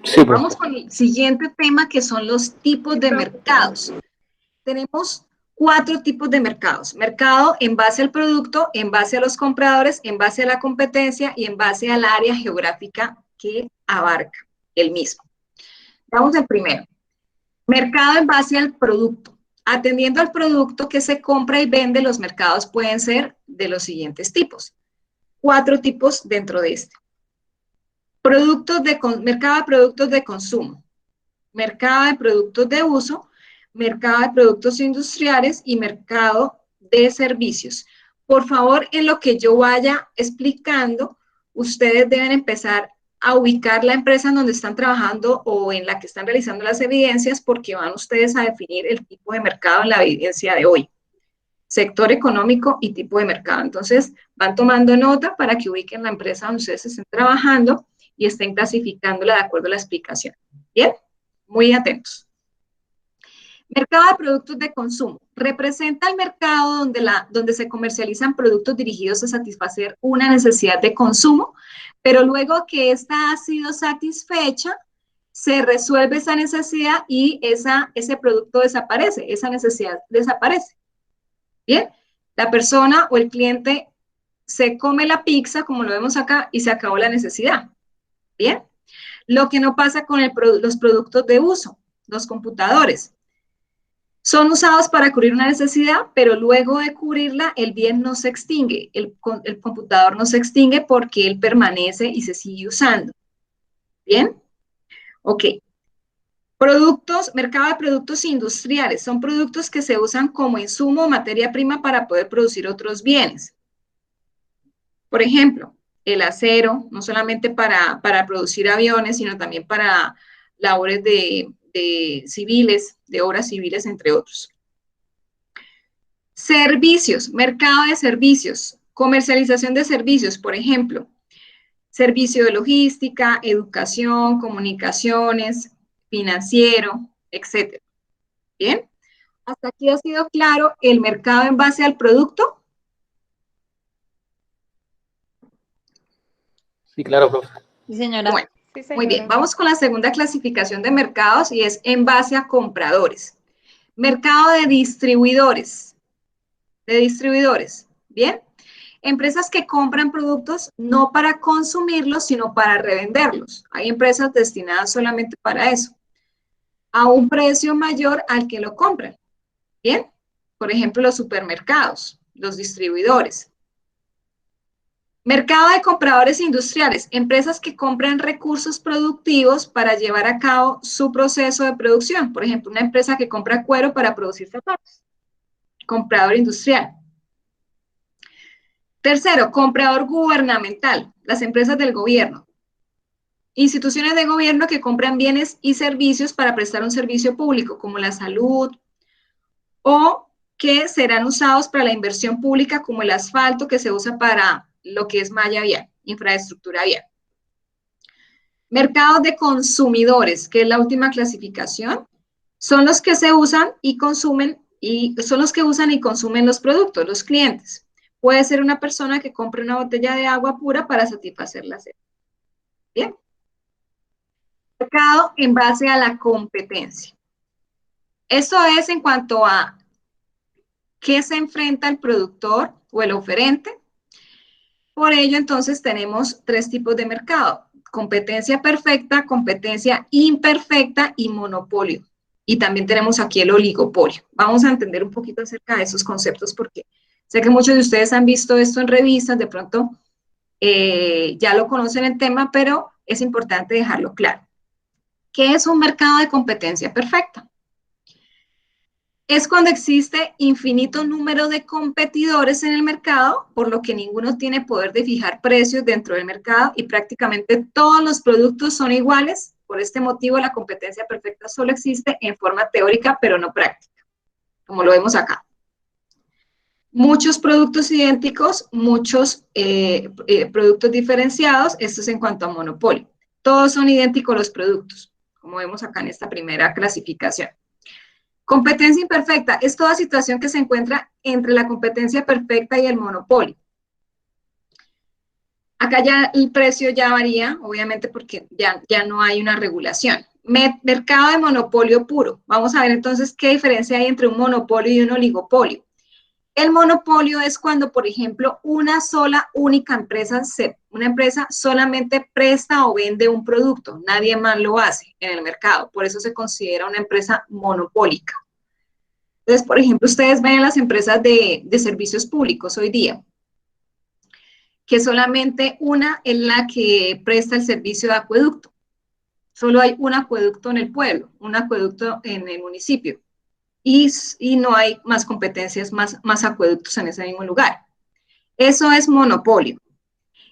Sí, Vamos profe. con el siguiente tema, que son los tipos de mercados. Tenemos 4 tipos de mercados: mercado en base al producto, en base a los compradores, en base a la competencia y en base al área geográfica que abarca el mismo. Vamos al primero. Mercado en base al producto. Atendiendo al producto que se compra y vende, los mercados pueden ser de los siguientes tipos. 4 tipos dentro de este. Mercado de productos de consumo, mercado de productos de uso, mercado de productos industriales y mercado de servicios. Por favor, en lo que yo vaya explicando, ustedes deben empezar a ubicar la empresa en donde están trabajando o en la que están realizando las evidencias, porque van ustedes a definir el tipo de mercado en la evidencia de hoy. Sector económico y tipo de mercado. Entonces, van tomando nota para que ubiquen la empresa donde ustedes estén trabajando y estén clasificándola de acuerdo a la explicación. ¿Bien? Muy atentos. Mercado de productos de consumo. representa el mercado donde se comercializan productos dirigidos a satisfacer una necesidad de consumo, pero luego que ésta ha sido satisfecha, se resuelve esa necesidad y ese producto desaparece, esa necesidad desaparece. Bien, la persona o el cliente se come la pizza, como lo vemos acá, y se acabó la necesidad. Bien, lo que no pasa con los productos de uso, los computadores. Son usados para cubrir una necesidad, pero luego de cubrirla, el bien no se extingue, el computador no se extingue porque él permanece y se sigue usando. ¿Bien? Ok. Productos, mercado de productos industriales, son productos que se usan como insumo o materia prima para poder producir otros bienes. Por ejemplo, el acero, no solamente para producir aviones, sino también para labores de civiles, de obras civiles, entre otros. Servicios, mercado de servicios, comercialización de servicios, por ejemplo, servicio de logística, educación, comunicaciones, financiero, etc. ¿Bien? ¿Hasta aquí ha sido claro el mercado en base al producto? Sí, claro, profe. Sí, señora. Bueno, muy bien. Vamos con la segunda clasificación de mercados y es en base a compradores. Mercado de distribuidores. ¿Bien? Empresas que compran productos no para consumirlos, sino para revenderlos. Hay empresas destinadas solamente para eso, a un precio mayor al que lo compran. ¿Bien? Por ejemplo, los supermercados, los distribuidores. Mercado de compradores industriales, empresas que compran recursos productivos para llevar a cabo su proceso de producción. Por ejemplo, una empresa que compra cuero para producir zapatos. Comprador industrial. Tercero, comprador gubernamental, las empresas del gobierno. Instituciones de gobierno que compran bienes y servicios para prestar un servicio público, como la salud, o que serán usados para la inversión pública, como el asfalto que se usa para lo que es malla vial, infraestructura vial. Mercados de consumidores, que es la última clasificación, son los que se usan y consumen, y son los que usan y consumen los productos, los clientes. Puede ser una persona que compre una botella de agua pura para satisfacer la sed. Bien. Mercado en base a la competencia. Esto es en cuanto a qué se enfrenta el productor o el oferente. Por ello, entonces, tenemos tres tipos de mercado: competencia perfecta, competencia imperfecta y monopolio. Y también tenemos aquí el oligopolio. Vamos a entender un poquito acerca de esos conceptos porque sé que muchos de ustedes han visto esto en revistas, de pronto ya lo conocen el tema, pero es importante dejarlo claro. ¿Qué es un mercado de competencia perfecta? Es cuando existe infinito número de competidores en el mercado, por lo que ninguno tiene poder de fijar precios dentro del mercado y prácticamente todos los productos son iguales. Por este motivo, la competencia perfecta solo existe en forma teórica, pero no práctica, como lo vemos acá. Muchos productos idénticos, muchos productos diferenciados, esto es en cuanto a monopolio. Todos son idénticos los productos, como vemos acá en esta primera clasificación. Competencia imperfecta es toda situación que se encuentra entre la competencia perfecta y el monopolio. Acá ya el precio ya varía, obviamente porque ya no hay una regulación. Mercado de monopolio puro. Vamos a ver entonces qué diferencia hay entre un monopolio y un oligopolio. El monopolio es cuando, por ejemplo, una sola, única empresa, una empresa solamente presta o vende un producto, nadie más lo hace en el mercado, por eso se considera una empresa monopólica. Entonces, por ejemplo, ustedes ven las empresas de servicios públicos hoy día, que solamente una es la que presta el servicio de acueducto. Solo hay un acueducto en el pueblo, un acueducto en el municipio. Y no hay más competencias, más acueductos en ese mismo lugar. Eso es monopolio.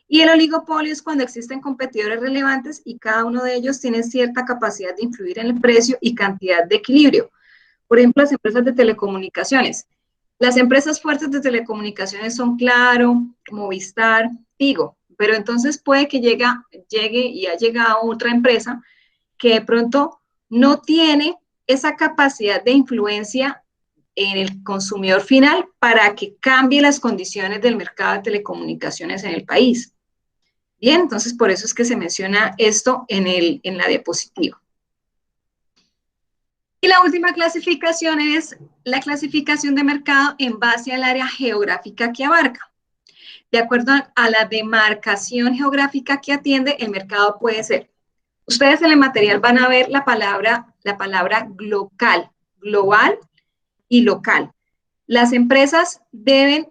Y el oligopolio es cuando existen competidores relevantes y cada uno de ellos tiene cierta capacidad de influir en el precio y cantidad de equilibrio. Por ejemplo, las empresas de telecomunicaciones. Las empresas fuertes de telecomunicaciones son Claro, Movistar, Tigo, pero entonces puede que llegue y ha llegado otra empresa que de pronto no tiene esa capacidad de influencia en el consumidor final para que cambie las condiciones del mercado de telecomunicaciones en el país. Bien, entonces por eso es que se menciona esto en la diapositiva. Y la última clasificación es la clasificación de mercado en base al área geográfica que abarca. De acuerdo a la demarcación geográfica que atiende, el mercado puede ser. Ustedes en el material van a ver la palabra local, global y local. Las empresas deben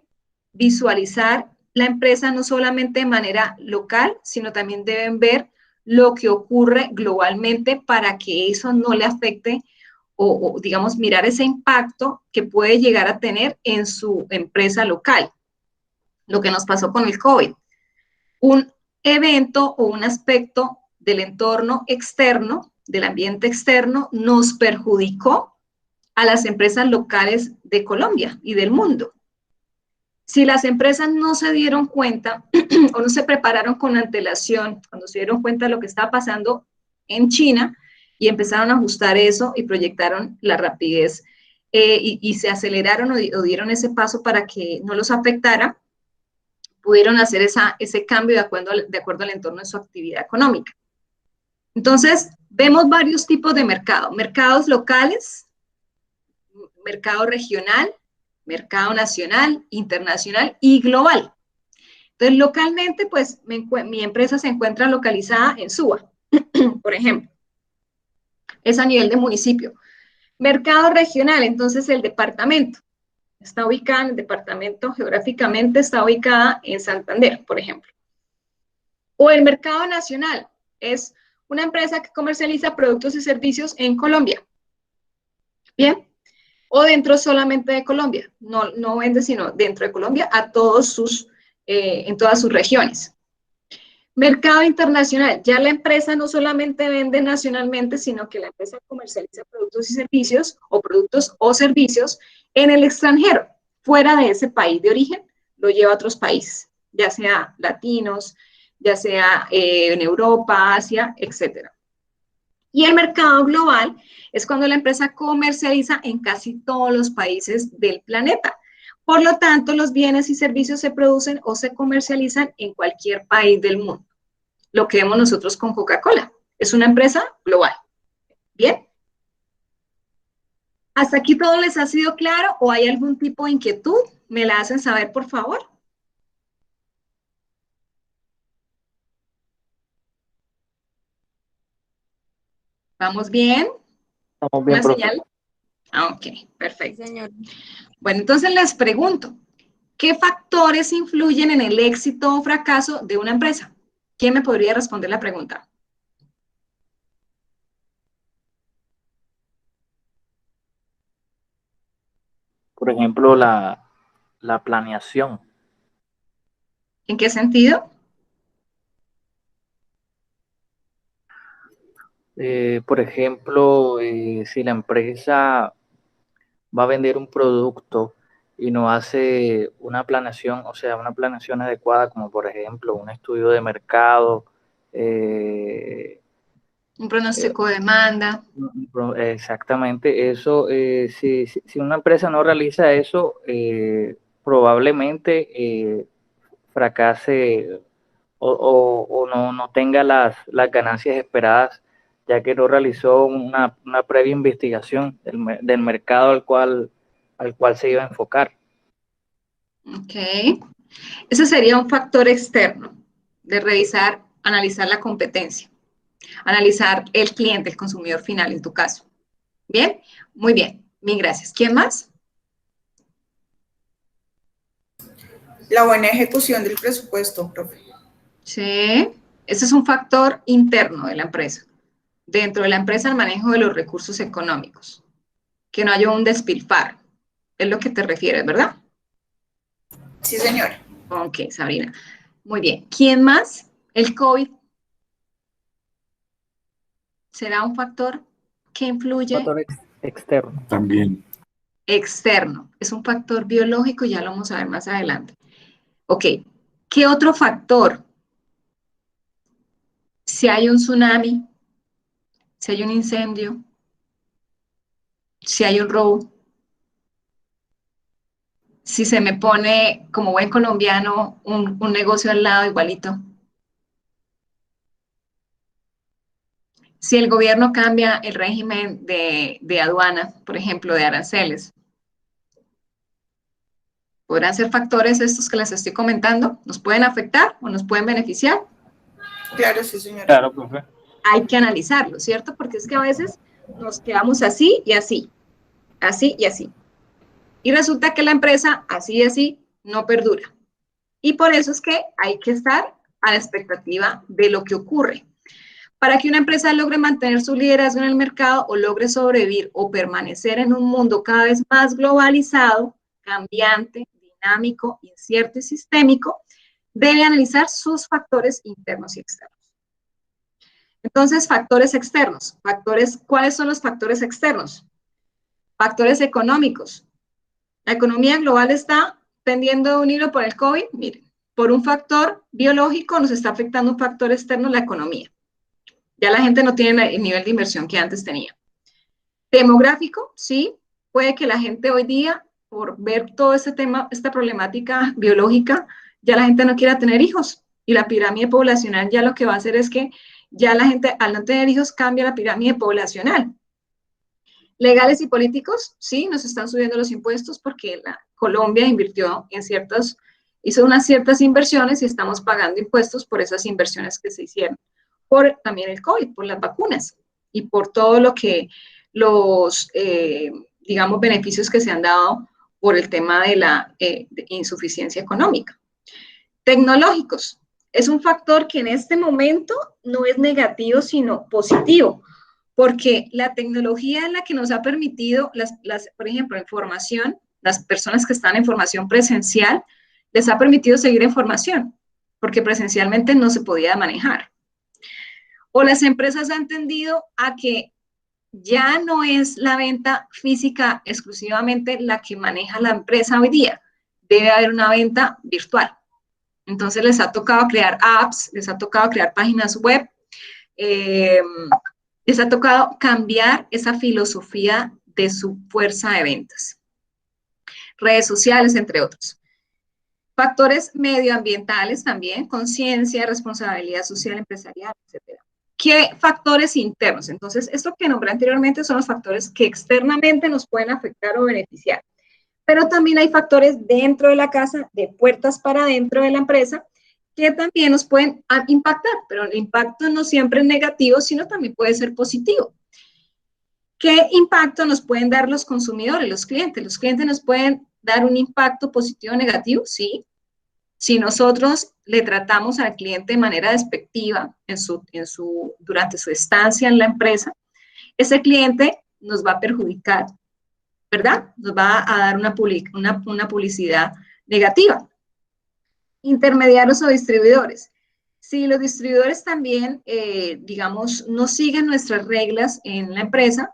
visualizar la empresa no solamente de manera local, sino también deben ver lo que ocurre globalmente para que eso no le afecte o digamos, mirar ese impacto que puede llegar a tener en su empresa local. Lo que nos pasó con el COVID. Un evento o un aspecto del entorno externo, del ambiente externo, nos perjudicó a las empresas locales de Colombia y del mundo. Si las empresas no se dieron cuenta o no se prepararon con antelación, cuando se dieron cuenta de lo que estaba pasando en China y empezaron a ajustar eso y proyectaron la rapidez y se aceleraron o dieron ese paso para que no los afectara, pudieron hacer ese cambio de acuerdo al entorno de su actividad económica. Entonces, vemos varios tipos de mercado. Mercados locales, mercado regional, mercado nacional, internacional y global. Entonces, localmente, pues, mi empresa se encuentra localizada en Suba, por ejemplo. Es a nivel de municipio. Mercado regional, entonces, el departamento. Está ubicada en el departamento, geográficamente está ubicada en Santander, por ejemplo. O el mercado nacional, es una empresa que comercializa productos y servicios en Colombia. Bien, o dentro solamente de Colombia, no vende sino dentro de Colombia a en todas sus regiones. Mercado internacional, ya la empresa no solamente vende nacionalmente, sino que la empresa comercializa productos y servicios o productos o servicios en el extranjero, fuera de ese país de origen, lo lleva a otros países, ya sea latinos, ya sea en Europa, Asia, etc. Y el mercado global es cuando la empresa comercializa en casi todos los países del planeta. Por lo tanto, los bienes y servicios se producen o se comercializan en cualquier país del mundo. Lo que vemos nosotros con Coca-Cola. Es una empresa global. ¿Bien? ¿Hasta aquí todo les ha sido claro o hay algún tipo de inquietud? ¿Me la hacen saber, por favor? ¿Vamos bien? Estamos bien, ¿Una profe. señal? Ok, perfecto. Sí, señor. Bueno, entonces les pregunto, ¿qué factores influyen en el éxito o fracaso de una empresa? ¿Quién me podría responder la pregunta? Por ejemplo, la planeación. ¿En qué sentido? Por ejemplo, si la empresa va a vender un producto y no hace una planeación, o sea, una planeación adecuada, como por ejemplo un estudio de mercado, Un pronóstico de demanda. exactamente, eso, si una empresa no realiza eso, probablemente fracase o no tenga las ganancias esperadas, ya que no realizó una previa investigación del mercado al cual se iba a enfocar. Ok. Ese sería un factor externo de revisar, analizar la competencia, analizar el cliente, el consumidor final en tu caso. ¿Bien? Muy bien. Mil gracias. ¿Quién más? La buena ejecución del presupuesto, profe. Sí. Ese es un factor interno de la empresa. Dentro de la empresa, el manejo de los recursos económicos. Que no haya un despilfarro. Es lo que te refieres, ¿verdad? Sí, señor. Ok, Sabrina. Muy bien. ¿Quién más? El COVID. ¿Será un factor que influye? Factor externo. También. Externo. Es un factor biológico, ya lo vamos a ver más adelante. Ok. ¿Qué otro factor? Si hay un tsunami, si hay un incendio, si hay un robo. si se me pone como buen colombiano un negocio al lado igualito. Si el gobierno cambia el régimen de aduana, por ejemplo, de aranceles, podrán ser factores estos que les estoy comentando, nos pueden afectar o nos pueden beneficiar. Claro, sí, señora. Claro, profe. Hay que analizarlo, ¿cierto? Porque es que a veces nos quedamos así y así, así y así. Y resulta que la empresa así y así no perdura. Y por eso es que hay que estar a la expectativa de lo que ocurre. Para que una empresa logre mantener su liderazgo en el mercado o logre sobrevivir o permanecer en un mundo cada vez más globalizado, cambiante, dinámico, incierto y sistémico, debe analizar sus factores internos y externos. Entonces, factores externos. ¿Cuáles son los factores externos? Factores económicos. La economía global está pendiendo de un hilo por el COVID. Miren, por un factor biológico nos está afectando un factor externo, la economía. Ya la gente no tiene el nivel de inversión que antes tenía. Demográfico, sí, puede que la gente hoy día, por ver todo este tema, esta problemática biológica, ya la gente no quiera tener hijos. Y la pirámide poblacional ya lo que va a hacer es que ya la gente, al no tener hijos, cambia la pirámide poblacional. Legales y políticos, sí, nos están subiendo los impuestos porque Colombia invirtió hizo unas ciertas inversiones y estamos pagando impuestos por esas inversiones que se hicieron. Por también el COVID, por las vacunas y por todo lo que digamos, beneficios que se han dado por el tema de la insuficiencia económica. Tecnológicos. Es un factor que en este momento no es negativo, sino positivo, porque la tecnología es la que nos ha permitido, por ejemplo, en formación, las personas que están en formación presencial, les ha permitido seguir en formación, porque presencialmente no se podía manejar. O las empresas han tendido a que ya no es la venta física exclusivamente la que maneja la empresa hoy día, debe haber una venta virtual. Entonces les ha tocado crear apps, les ha tocado crear páginas web, les ha tocado cambiar esa filosofía de su fuerza de ventas. Redes sociales, entre otros. Factores medioambientales también, conciencia, responsabilidad social, empresarial, etc. ¿Qué factores internos? Entonces, esto que nombré anteriormente son los factores que externamente nos pueden afectar o beneficiar. Pero también hay factores dentro de la casa, de puertas para dentro de la empresa, que también nos pueden impactar, pero el impacto no siempre es negativo, sino también puede ser positivo. ¿Qué impacto nos pueden dar los consumidores, los clientes? Los clientes nos pueden dar un impacto positivo o negativo, sí. Si nosotros le tratamos al cliente de manera despectiva durante su estancia en la empresa, ese cliente nos va a perjudicar, ¿verdad? Nos va a dar una publicidad negativa. Intermediarios o distribuidores. Si los distribuidores también, digamos, no siguen nuestras reglas en la empresa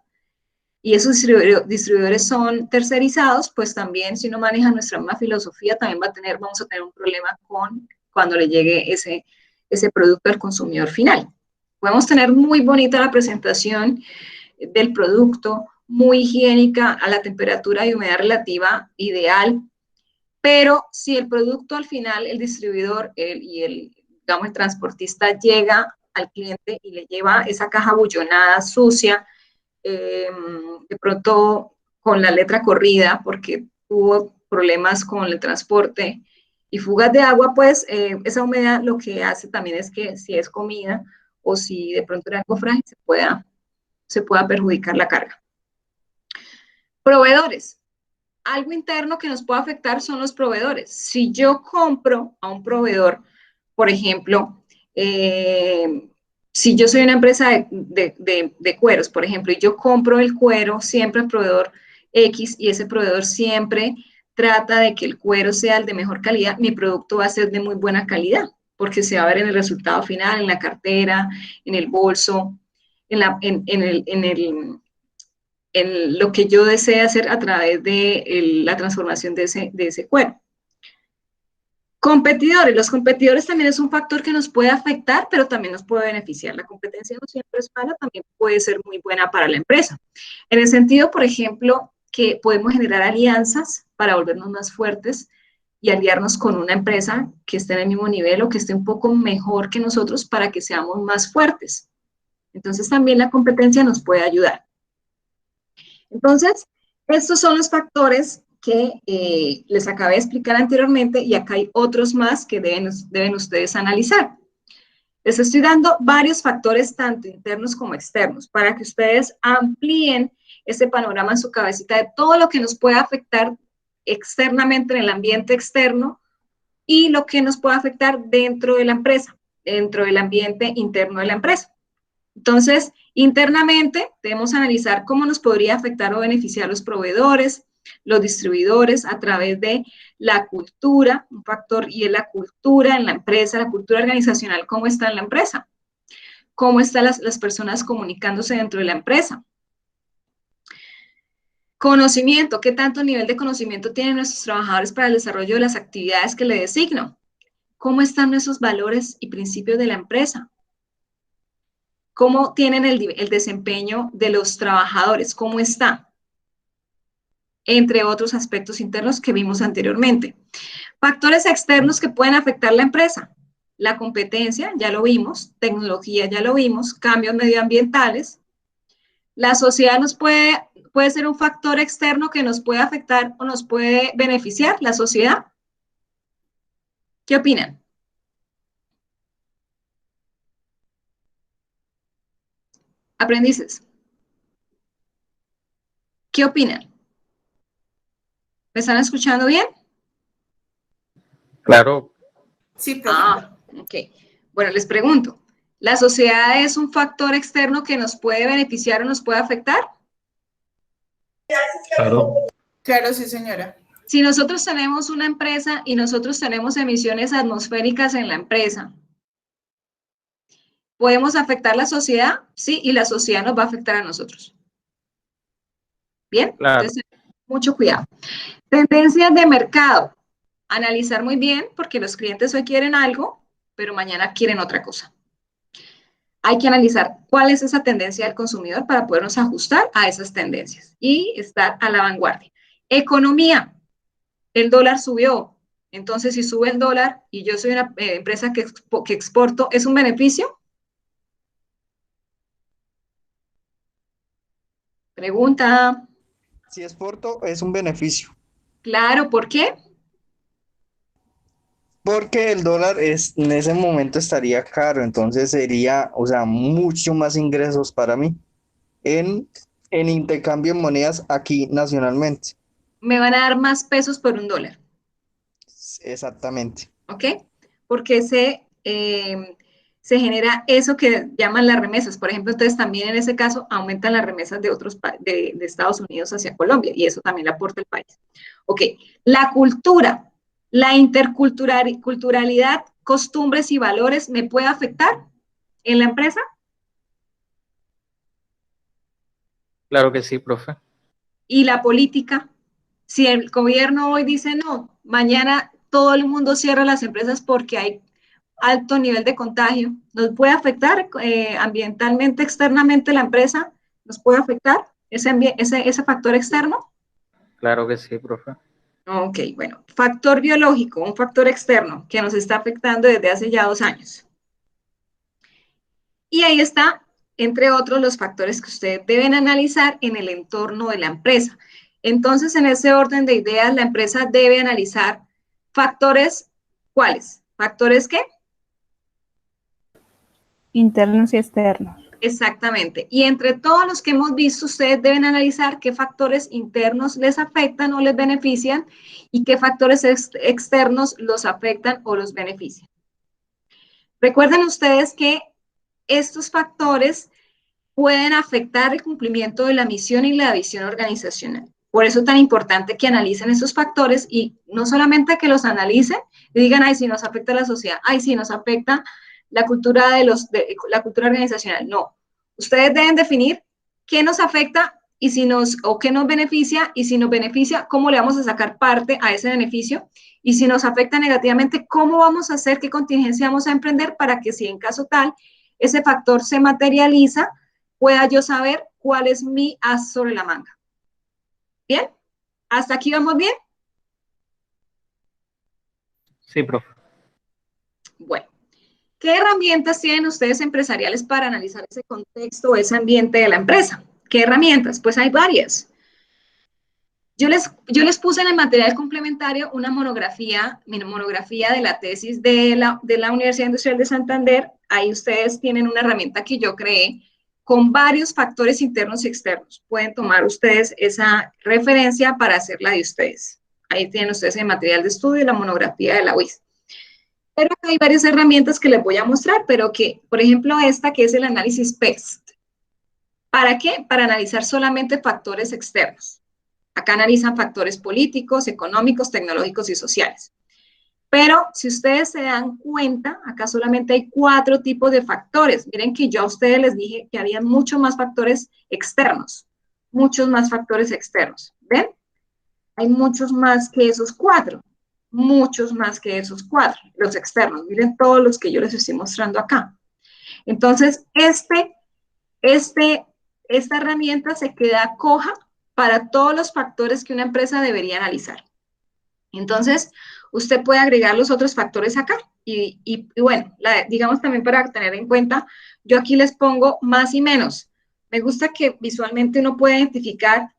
y esos distribuidores son tercerizados, pues también si no manejan nuestra misma filosofía, también vamos a tener un problema cuando le llegue ese producto al consumidor final. Podemos tener muy bonita la presentación del producto, muy higiénica, a la temperatura y humedad relativa ideal, pero si el producto al final, el distribuidor digamos, el transportista llega al cliente y le lleva esa caja bullonada, sucia, de pronto con la letra corrida porque tuvo problemas con el transporte y fugas de agua, pues esa humedad lo que hace también es que si es comida o si de pronto era algo frágil, se pueda perjudicar la carga. Proveedores. Algo interno que nos puede afectar son los proveedores. Si yo compro a un proveedor, por ejemplo, si yo soy una empresa de cueros, por ejemplo, y yo compro el cuero siempre al proveedor X y ese proveedor siempre trata de que el cuero sea el de mejor calidad, mi producto va a ser de muy buena calidad, porque se va a ver en el resultado final, en la cartera, en el bolso, en lo que yo desee hacer a través de la transformación de ese cuero. Competidores. Los competidores también es un factor que nos puede afectar, pero también nos puede beneficiar. La competencia no siempre es mala, también puede ser muy buena para la empresa. En el sentido, por ejemplo, que podemos generar alianzas para volvernos más fuertes y aliarnos con una empresa que esté en el mismo nivel o que esté un poco mejor que nosotros para que seamos más fuertes. Entonces también la competencia nos puede ayudar. Entonces, estos son los factores que les acabé de explicar anteriormente y acá hay otros más que deben ustedes analizar. Les estoy dando varios factores, tanto internos como externos, para que ustedes amplíen ese panorama en su cabecita de todo lo que nos puede afectar externamente en el ambiente externo y lo que nos puede afectar dentro de la empresa, dentro del ambiente interno de la empresa. Entonces, internamente debemos analizar cómo nos podría afectar o beneficiar los proveedores, los distribuidores a través de la cultura, un factor y es la cultura en la empresa, la cultura organizacional, cómo está en la empresa, cómo están las personas comunicándose dentro de la empresa. Conocimiento, ¿qué tanto nivel de conocimiento tienen nuestros trabajadores para el desarrollo de las actividades que le designo? ¿Cómo están nuestros valores y principios de la empresa? ¿Cómo tienen el desempeño de los trabajadores? ¿Cómo está? Entre otros aspectos internos que vimos anteriormente. Factores externos que pueden afectar la empresa. La competencia, ya lo vimos. Tecnología, ya lo vimos. Cambios medioambientales. La sociedad puede ser un factor externo que nos puede afectar o nos puede beneficiar, la sociedad. ¿Qué opinan? Aprendices. ¿Qué opinan? ¿Me están escuchando bien? Claro. Sí, profe. Ok. Bueno, les pregunto, ¿la sociedad es un factor externo que nos puede beneficiar o nos puede afectar? Claro. Claro, sí, señora. Si nosotros tenemos una empresa y nosotros tenemos emisiones atmosféricas en la empresa, ¿podemos afectar la sociedad? Sí, y la sociedad nos va a afectar a nosotros. ¿Bien? Claro. Entonces, mucho cuidado. Tendencias de mercado. Analizar muy bien, porque los clientes hoy quieren algo, pero mañana quieren otra cosa. Hay que analizar cuál es esa tendencia del consumidor para podernos ajustar a esas tendencias y estar a la vanguardia. Economía. El dólar subió. Entonces, si sube el dólar y yo soy una empresa que exporto, ¿es un beneficio? Pregunta. Si exporto, es un beneficio. Claro, ¿por qué? Porque el dólar en ese momento estaría caro, entonces sería, o sea, mucho más ingresos para mí en intercambio de monedas aquí nacionalmente. Me van a dar más pesos por un dólar. Exactamente. ¿Ok? Porque se genera eso que llaman las remesas. Por ejemplo, entonces también en ese caso aumentan las remesas de Estados Unidos hacia Colombia y eso también le aporta el país. Ok, la cultura, la interculturalidad, costumbres y valores, ¿me puede afectar en la empresa? Claro que sí, profe. Y la política, si el gobierno hoy dice no, mañana todo el mundo cierra las empresas porque hay alto nivel de contagio, ¿nos puede afectar ambientalmente, externamente la empresa? ¿Nos puede afectar ese factor externo? Claro que sí, profe. Ok, bueno, factor biológico, un factor externo que nos está afectando desde hace ya 2 años. Y ahí está, entre otros, los factores que ustedes deben analizar en el entorno de la empresa. Entonces, en ese orden de ideas, la empresa debe analizar factores, ¿cuáles? ¿Factores qué? Internos y externos. Exactamente. Y entre todos los que hemos visto, ustedes deben analizar qué factores internos les afectan o les benefician y qué factores externos los afectan o los benefician. Recuerden ustedes que estos factores pueden afectar el cumplimiento de la misión y la visión organizacional. Por eso es tan importante que analicen esos factores y no solamente que los analicen y digan, ay, sí nos afecta la sociedad, ay, sí nos afecta la cultura la cultura organizacional. No, ustedes deben definir qué nos afecta y o qué nos beneficia, y si nos beneficia, cómo le vamos a sacar parte a ese beneficio, y si nos afecta negativamente, cómo vamos a hacer, qué contingencia vamos a emprender para que si en caso tal ese factor se materializa, pueda yo saber cuál es mi as sobre la manga. ¿Bien? ¿Hasta aquí vamos bien? Sí, profe. Bueno, ¿qué herramientas tienen ustedes empresariales para analizar ese contexto o ese ambiente de la empresa? ¿Qué herramientas? Pues hay varias. Yo les puse en el material complementario una monografía, mi monografía de la tesis de la Universidad Industrial de Santander. Ahí ustedes tienen una herramienta que yo creé con varios factores internos y externos. Pueden tomar ustedes esa referencia para hacer la de ustedes. Ahí tienen ustedes el material de estudio y la monografía de la UIS. Pero hay varias herramientas que les voy a mostrar, pero que, por ejemplo, esta que es el análisis PEST. ¿Para qué? Para analizar solamente factores externos. Acá analizan factores políticos, económicos, tecnológicos y sociales. Pero si ustedes se dan cuenta, acá solamente hay 4 tipos de factores. Miren que yo a ustedes les dije que había muchos más factores externos. Muchos más factores externos. ¿Ven? Hay muchos más que esos 4. Muchos más que esos 4. Los externos. Miren todos los que yo les estoy mostrando acá. Entonces, esta herramienta se queda coja para todos los factores que una empresa debería analizar. Entonces, usted puede agregar los otros factores acá. Y bueno, digamos también para tener en cuenta, yo aquí les pongo más y menos. Me gusta que visualmente uno pueda identificar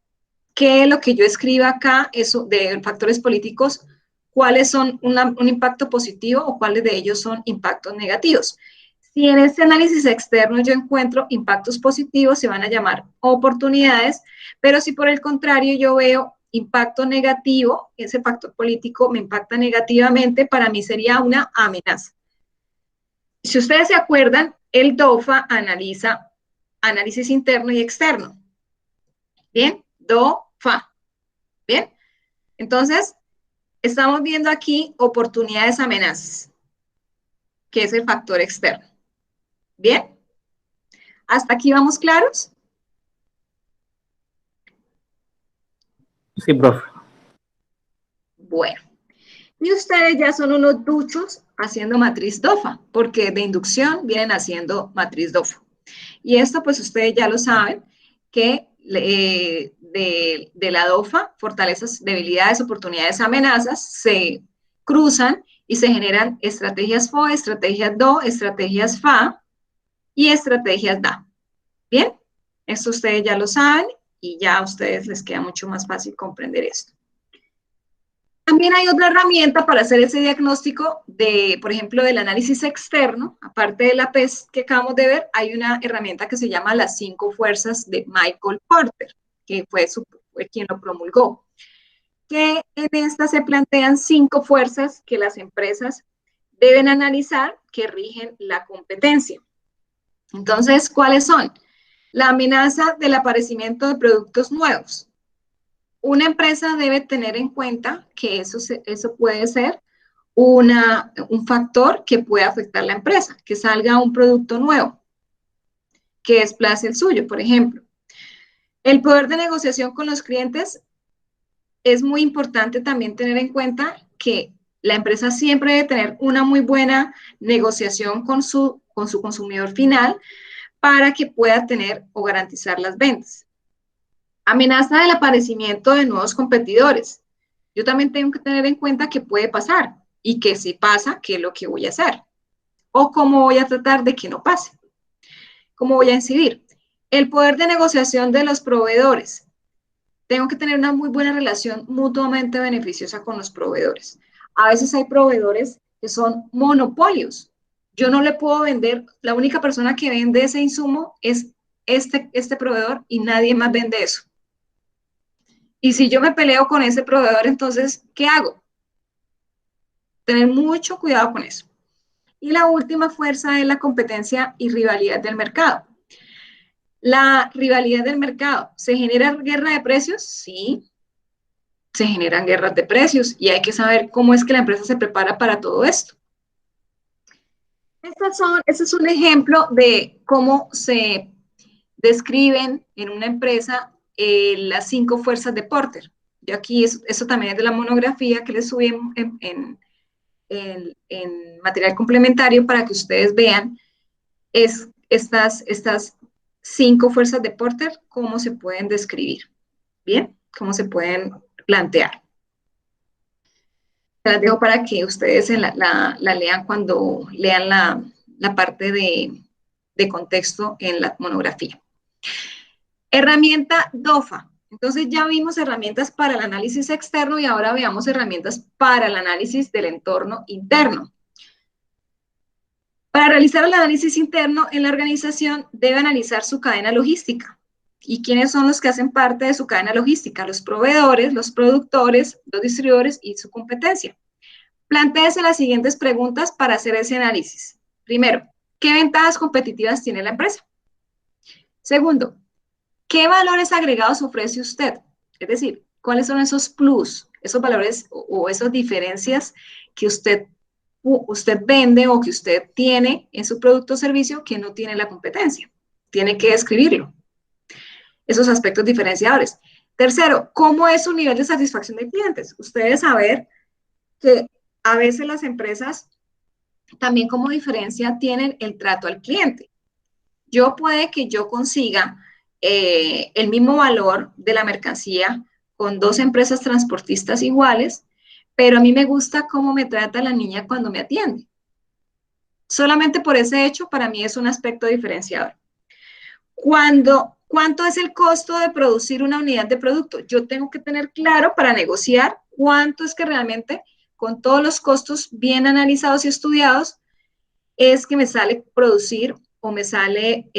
qué lo que yo escriba acá, eso de factores políticos, cuáles son un impacto positivo o cuáles de ellos son impactos negativos. Si en este análisis externo yo encuentro impactos positivos, se van a llamar oportunidades, pero si por el contrario yo veo impacto negativo, ese factor político me impacta negativamente, para mí sería una amenaza. Si ustedes se acuerdan, el DOFA analiza análisis interno y externo. ¿Bien? DOFA. ¿Bien? Entonces, estamos viendo aquí oportunidades, amenazas, que es el factor externo. ¿Bien? ¿Hasta aquí vamos claros? Sí, profe. Bueno, y ustedes ya son unos duchos haciendo matriz DOFA, porque de inducción vienen haciendo matriz DOFA. Y esto, pues ustedes ya lo saben, que de la DOFA, fortalezas, debilidades, oportunidades, amenazas, se cruzan y se generan estrategias FO, estrategias DO, estrategias FA y estrategias DA. ¿Bien? Esto ustedes ya lo saben y ya a ustedes les queda mucho más fácil comprender esto. También hay otra herramienta para hacer ese diagnóstico de, por ejemplo, del análisis externo. Aparte de la PES que acabamos de ver, hay una herramienta que se llama las 5 fuerzas de Michael Porter, que fue quien lo promulgó. Que en esta se plantean 5 fuerzas que las empresas deben analizar que rigen la competencia. Entonces, ¿cuáles son? La amenaza del aparecimiento de productos nuevos. Una empresa debe tener en cuenta que eso puede ser un factor que puede afectar la empresa, que salga un producto nuevo, que desplace el suyo, por ejemplo. El poder de negociación con los clientes, es muy importante también tener en cuenta que la empresa siempre debe tener una muy buena negociación con su consumidor final para que pueda tener o garantizar las ventas. Amenaza del aparecimiento de nuevos competidores. Yo también tengo que tener en cuenta que puede pasar y que si pasa, ¿qué es lo que voy a hacer? O cómo voy a tratar de que no pase. ¿Cómo voy a incidir? El poder de negociación de los proveedores. Tengo que tener una muy buena relación mutuamente beneficiosa con los proveedores. A veces hay proveedores que son monopolios. Yo no le puedo vender, la única persona que vende ese insumo es este proveedor y nadie más vende eso. Y si yo me peleo con ese proveedor, entonces, ¿qué hago? Tener mucho cuidado con eso. Y la última fuerza es la competencia y rivalidad del mercado. La rivalidad del mercado. ¿Se genera guerra de precios? Sí. Se generan guerras de precios y hay que saber cómo es que la empresa se prepara para todo esto. Este es un ejemplo de cómo se describen en una empresa las 5 fuerzas de Porter. Yo aquí, eso también es de la monografía que les subí en material complementario para que ustedes vean estas 5 fuerzas de Porter, cómo se pueden describir. Bien, cómo se pueden plantear. Se las dejo para que ustedes la lean cuando lean la parte de contexto en la monografía. Herramienta DOFA. Entonces ya vimos herramientas para el análisis externo y ahora veamos herramientas para el análisis del entorno interno. Para realizar el análisis interno en la organización debe analizar su cadena logística. ¿Y quiénes son los que hacen parte de su cadena logística? Los proveedores, los productores, los distribuidores y su competencia. Plantéese las siguientes preguntas para hacer ese análisis. Primero, ¿qué ventajas competitivas tiene la empresa? Segundo, ¿qué valores agregados ofrece usted? Es decir, ¿cuáles son esos plus, esos valores o esas diferencias que usted vende o que usted tiene en su producto o servicio que no tiene la competencia? Tiene que describirlo. Esos aspectos diferenciadores. Tercero, ¿cómo es su nivel de satisfacción de clientes? Usted debe saber que a veces las empresas también como diferencia tienen el trato al cliente. Puede que yo consiga el mismo valor de la mercancía con dos empresas transportistas iguales, pero a mí me gusta cómo me trata la niña cuando me atiende. Solamente por ese hecho, para mí es un aspecto diferenciador. ¿Cuánto es el costo de producir una unidad de producto? Yo tengo que tener claro para negociar cuánto es que realmente, con todos los costos bien analizados y estudiados, es que me sale producir o me sale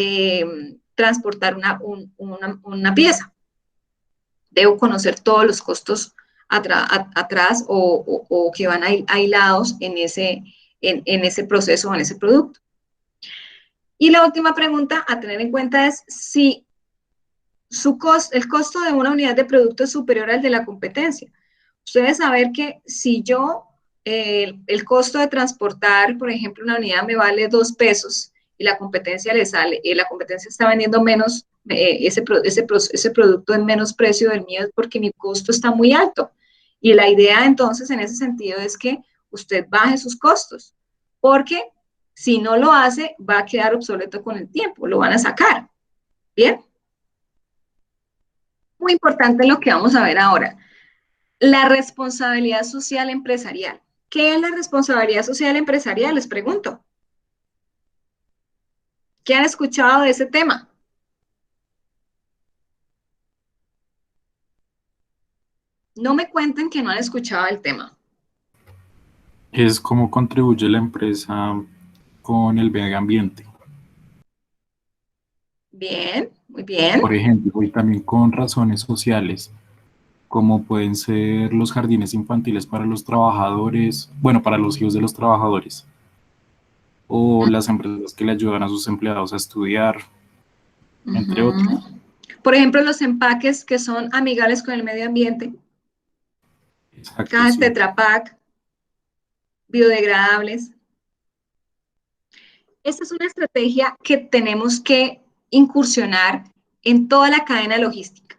transportar una pieza. Debo conocer todos los costos atrás o que van aislados en ese proceso o en ese producto. Y la última pregunta a tener en cuenta es si el costo de una unidad de producto es superior al de la competencia. Ustedes saber que si el costo de transportar, por ejemplo, una unidad me vale 2 pesos y la competencia está vendiendo menos, ese producto en menos precio del mío es porque mi costo está muy alto. Y la idea entonces en ese sentido es que usted baje sus costos, porque si no lo hace va a quedar obsoleto con el tiempo, lo van a sacar. ¿Bien? Muy importante lo que vamos a ver ahora. La responsabilidad social empresarial. ¿Qué es la responsabilidad social empresarial? Les pregunto. ¿Qué han escuchado de ese tema? No me cuenten que no han escuchado el tema. Es cómo contribuye la empresa con el medio ambiente. Bien, muy bien. Por ejemplo, y también con razones sociales, como pueden ser los jardines infantiles para los trabajadores, bueno, para los hijos de los trabajadores, o las empresas que le ayudan a sus empleados a estudiar, entre otros. Por ejemplo, los empaques que son amigables con el medio ambiente. Exacto, Cajas sí. Tetra Pak, biodegradables. Esta es una estrategia que tenemos que incursionar en toda la cadena logística,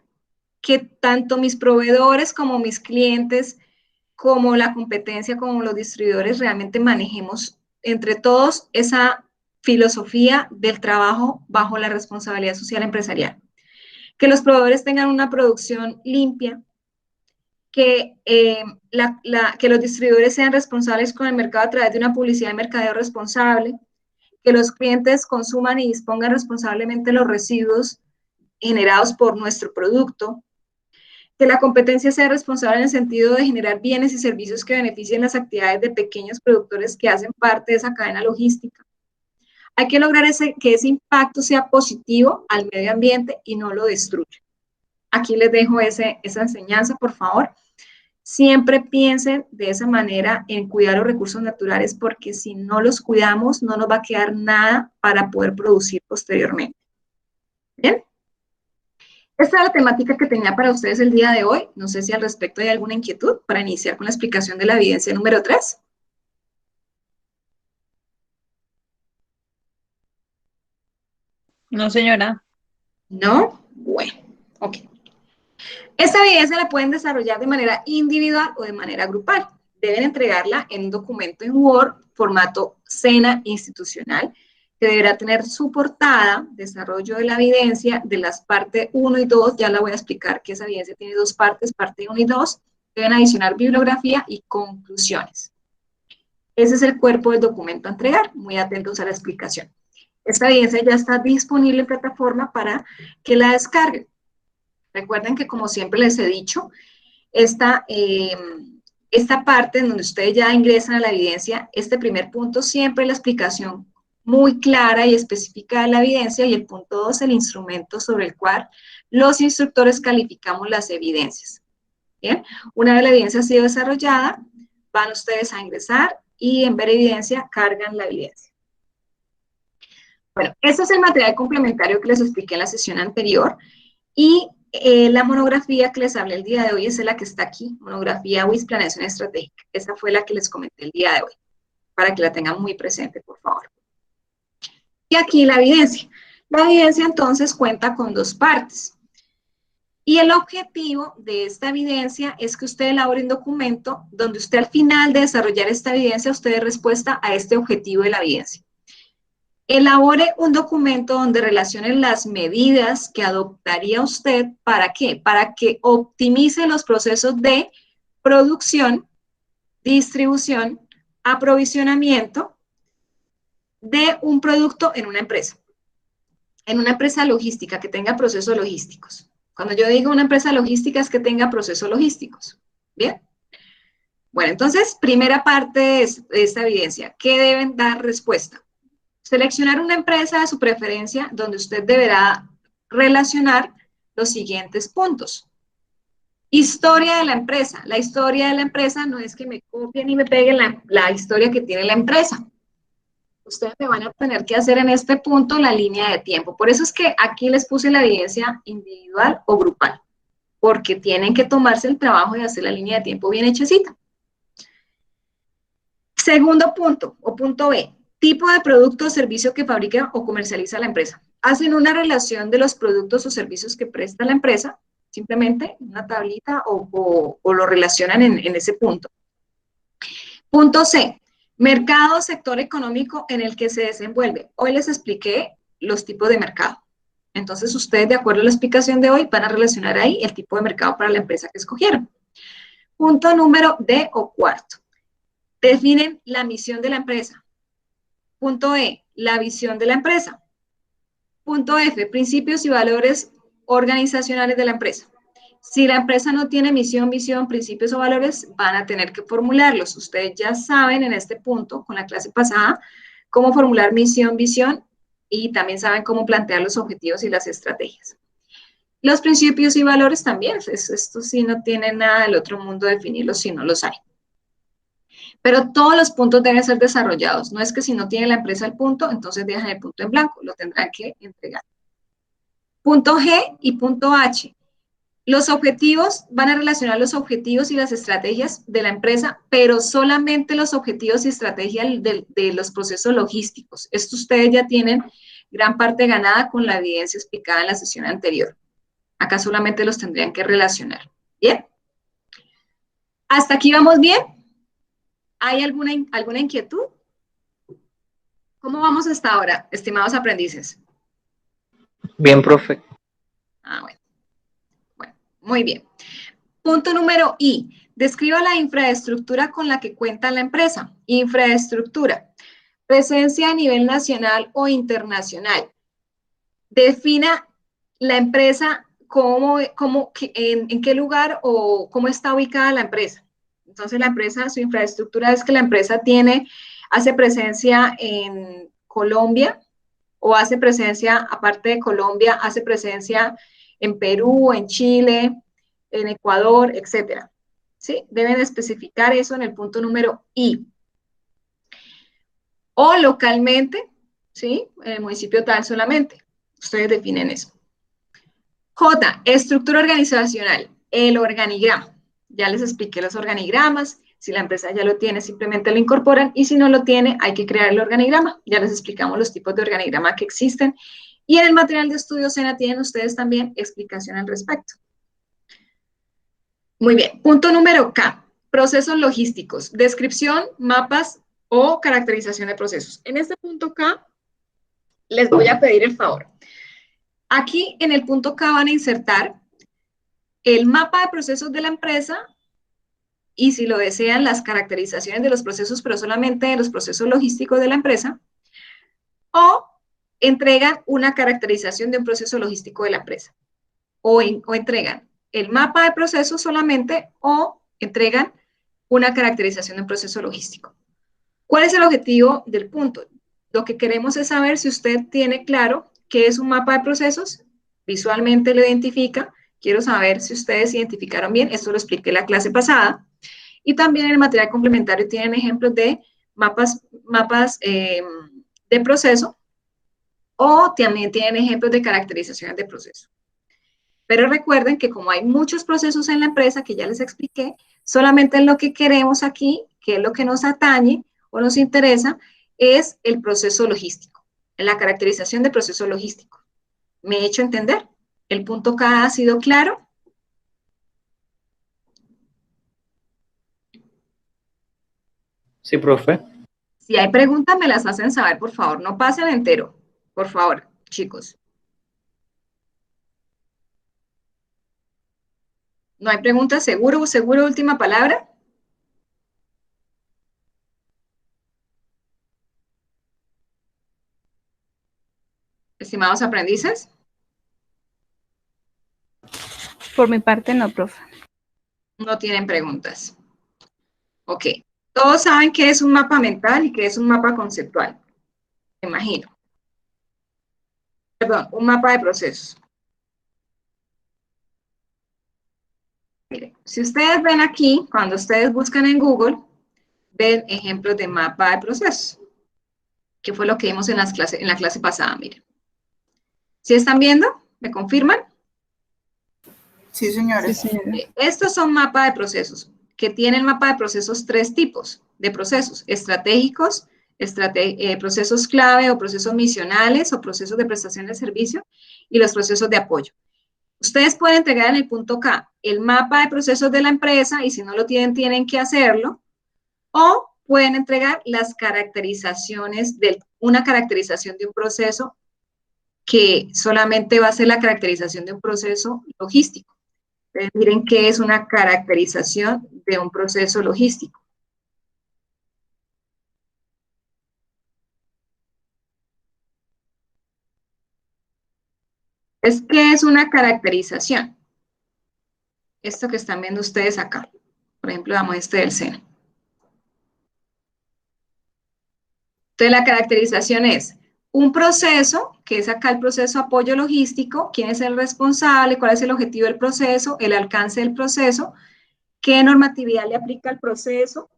que tanto mis proveedores como mis clientes, como la competencia, como los distribuidores, realmente manejemos entre todos esa filosofía del trabajo bajo la responsabilidad social empresarial. Que los proveedores tengan una producción limpia, que los distribuidores sean responsables con el mercado a través de una publicidad de mercadeo responsable, que los clientes consuman y dispongan responsablemente los residuos generados por nuestro producto, que la competencia sea responsable en el sentido de generar bienes y servicios que beneficien las actividades de pequeños productores que hacen parte de esa cadena logística. Hay que lograr que ese impacto sea positivo al medio ambiente y no lo destruya. Aquí les dejo esa enseñanza, por favor. Siempre piensen de esa manera en cuidar los recursos naturales, porque si no los cuidamos, no nos va a quedar nada para poder producir posteriormente. ¿Bien? Esta es la temática que tenía para ustedes el día de hoy. No sé si al respecto hay alguna inquietud para iniciar con la explicación de la evidencia número 3. No, señora. ¿No? Bueno, ok. Esta evidencia la pueden desarrollar de manera individual o de manera grupal. Deben entregarla en un documento en Word, formato SENA institucional, que deberá tener su portada, desarrollo de la evidencia, de las partes 1 y 2, ya la voy a explicar que esa evidencia tiene dos partes, parte 1 y 2, deben adicionar bibliografía y conclusiones. Ese es el cuerpo del documento a entregar, muy atentos a la explicación. Esta evidencia ya está disponible en plataforma para que la descarguen. Recuerden que, como siempre les he dicho, esta parte en donde ustedes ya ingresan a la evidencia, este primer punto, siempre la explicación muy clara y específica de la evidencia, y el punto 2, el instrumento sobre el cual los instructores calificamos las evidencias. Bien, una vez la evidencia ha sido desarrollada, van ustedes a ingresar y en ver evidencia cargan la evidencia. Bueno, este es el material complementario que les expliqué en la sesión anterior, y la monografía que les hablé el día de hoy es la que está aquí, monografía WIS Planeación Estratégica. Esa fue la que les comenté el día de hoy, para que la tengan muy presente, por favor. Y aquí la evidencia. La evidencia entonces cuenta con dos partes. Y el objetivo de esta evidencia es que usted elabore un documento donde usted al final de desarrollar esta evidencia, usted dé respuesta a este objetivo de la evidencia. Elabore un documento donde relacione las medidas que adoptaría usted, ¿para qué? Para que optimice los procesos de producción, distribución, aprovisionamiento de un producto en una empresa logística que tenga procesos logísticos. Cuando yo digo una empresa logística es que tenga procesos logísticos. ¿Bien? Bueno, entonces, primera parte de esta evidencia, ¿qué deben dar respuesta? Seleccionar una empresa de su preferencia donde usted deberá relacionar los siguientes puntos. Historia de la empresa. La historia de la empresa no es que me copien y me peguen la historia que tiene la empresa. Ustedes me van a tener que hacer en este punto la línea de tiempo. Por eso es que aquí les puse la evidencia individual o grupal, porque tienen que tomarse el trabajo de hacer la línea de tiempo bien hechecita. Segundo punto, o punto B, tipo de producto o servicio que fabrica o comercializa la empresa. Hacen una relación de los productos o servicios que presta la empresa, simplemente una tablita o lo relacionan en ese punto. Punto C, mercado o sector económico en el que se desenvuelve. Hoy les expliqué los tipos de mercado. Entonces, ustedes, de acuerdo a la explicación de hoy, van a relacionar ahí el tipo de mercado para la empresa que escogieron. Punto número D o cuarto. Definen la misión de la empresa. Punto E, la visión de la empresa. Punto F, principios y valores organizacionales de la empresa. Si la empresa no tiene misión, visión, principios o valores, van a tener que formularlos. Ustedes ya saben en este punto, con la clase pasada, cómo formular misión, visión, y también saben cómo plantear los objetivos y las estrategias. Los principios y valores también, esto sí no tiene nada del otro mundo definirlos si no los hay. Pero todos los puntos deben ser desarrollados. No es que si no tiene la empresa el punto, entonces dejan el punto en blanco, lo tendrán que entregar. Punto G y punto H. Los objetivos, van a relacionar los objetivos y las estrategias de la empresa, pero solamente los objetivos y estrategias de los procesos logísticos. Esto ustedes ya tienen gran parte ganada con la evidencia explicada en la sesión anterior. Acá solamente los tendrían que relacionar. ¿Bien? ¿Hasta aquí vamos bien? ¿Hay alguna inquietud? ¿Cómo vamos hasta ahora, estimados aprendices? Bien, profe. Ah, bueno. Muy bien. Punto número I. Describa la infraestructura con la que cuenta la empresa. Infraestructura. Presencia a nivel nacional o internacional. Defina la empresa en qué lugar o cómo está ubicada la empresa. Entonces, la empresa, su infraestructura es que la empresa hace presencia en Colombia o hace presencia, aparte de Colombia, hace presencia en Perú, en Chile, en Ecuador, etcétera. ¿Sí? Deben especificar eso en el punto número I. O localmente, ¿sí? En el municipio tal solamente. Ustedes definen eso. J, estructura organizacional, el organigrama. Ya les expliqué los organigramas. Si la empresa ya lo tiene, simplemente lo incorporan. Y si no lo tiene, hay que crear el organigrama. Ya les explicamos los tipos de organigrama que existen. Y en el material de estudio SENA tienen ustedes también explicación al respecto. Muy bien. Punto número K. Procesos logísticos. Descripción, mapas o caracterización de procesos. En este punto K, les voy a pedir el favor. Aquí en el punto K van a insertar el mapa de procesos de la empresa y, si lo desean, las caracterizaciones de los procesos, pero solamente de los procesos logísticos de la empresa, o entregan una caracterización de un proceso logístico de la empresa, o entregan el mapa de procesos solamente, o entregan una caracterización de un proceso logístico. ¿Cuál es el objetivo del punto? Lo que queremos es saber si usted tiene claro qué es un mapa de procesos, visualmente lo identifica. Quiero saber si ustedes identificaron bien, esto lo expliqué en la clase pasada. Y también en el material complementario tienen ejemplos de mapas de proceso, o también tienen ejemplos de caracterizaciones de proceso. Pero recuerden que como hay muchos procesos en la empresa, que ya les expliqué, solamente lo que queremos aquí, que es lo que nos atañe o nos interesa, es el proceso logístico, la caracterización de proceso logístico. ¿Me he hecho entender? ¿El punto K ha sido claro? Sí, profe. Si hay preguntas, me las hacen saber, por favor. No pasen entero, por favor, chicos. ¿No hay preguntas? ¿Seguro? ¿Seguro? Última palabra. Estimados aprendices. Por mi parte, no, profe. No tienen preguntas. Ok. Todos saben qué es un mapa mental y qué es un mapa conceptual. Me imagino. Perdón, un mapa de procesos. Miren, si ustedes ven aquí, cuando ustedes buscan en Google, ven ejemplos de mapa de procesos, que fue lo que vimos en la clase pasada, miren. ¿Sí están viendo? ¿Me confirman? Sí, señores. Sí, señora. Estos son mapas de procesos, que tienen mapa de procesos 3 tipos de procesos: estratégicos, procesos clave o procesos misionales o procesos de prestación de servicio, y los procesos de apoyo. Ustedes pueden entregar en el punto K el mapa de procesos de la empresa, y si no lo tienen, tienen que hacerlo, o pueden entregar las caracterizaciones una caracterización de un proceso, que solamente va a ser la caracterización de un proceso logístico. Miren qué es una caracterización de un proceso logístico. ¿Qué es una caracterización? Esto que están viendo ustedes acá. Por ejemplo, damos este del seno. Entonces, la caracterización es un proceso, que es acá el proceso apoyo logístico, quién es el responsable, cuál es el objetivo del proceso, el alcance del proceso, qué normatividad le aplica al proceso,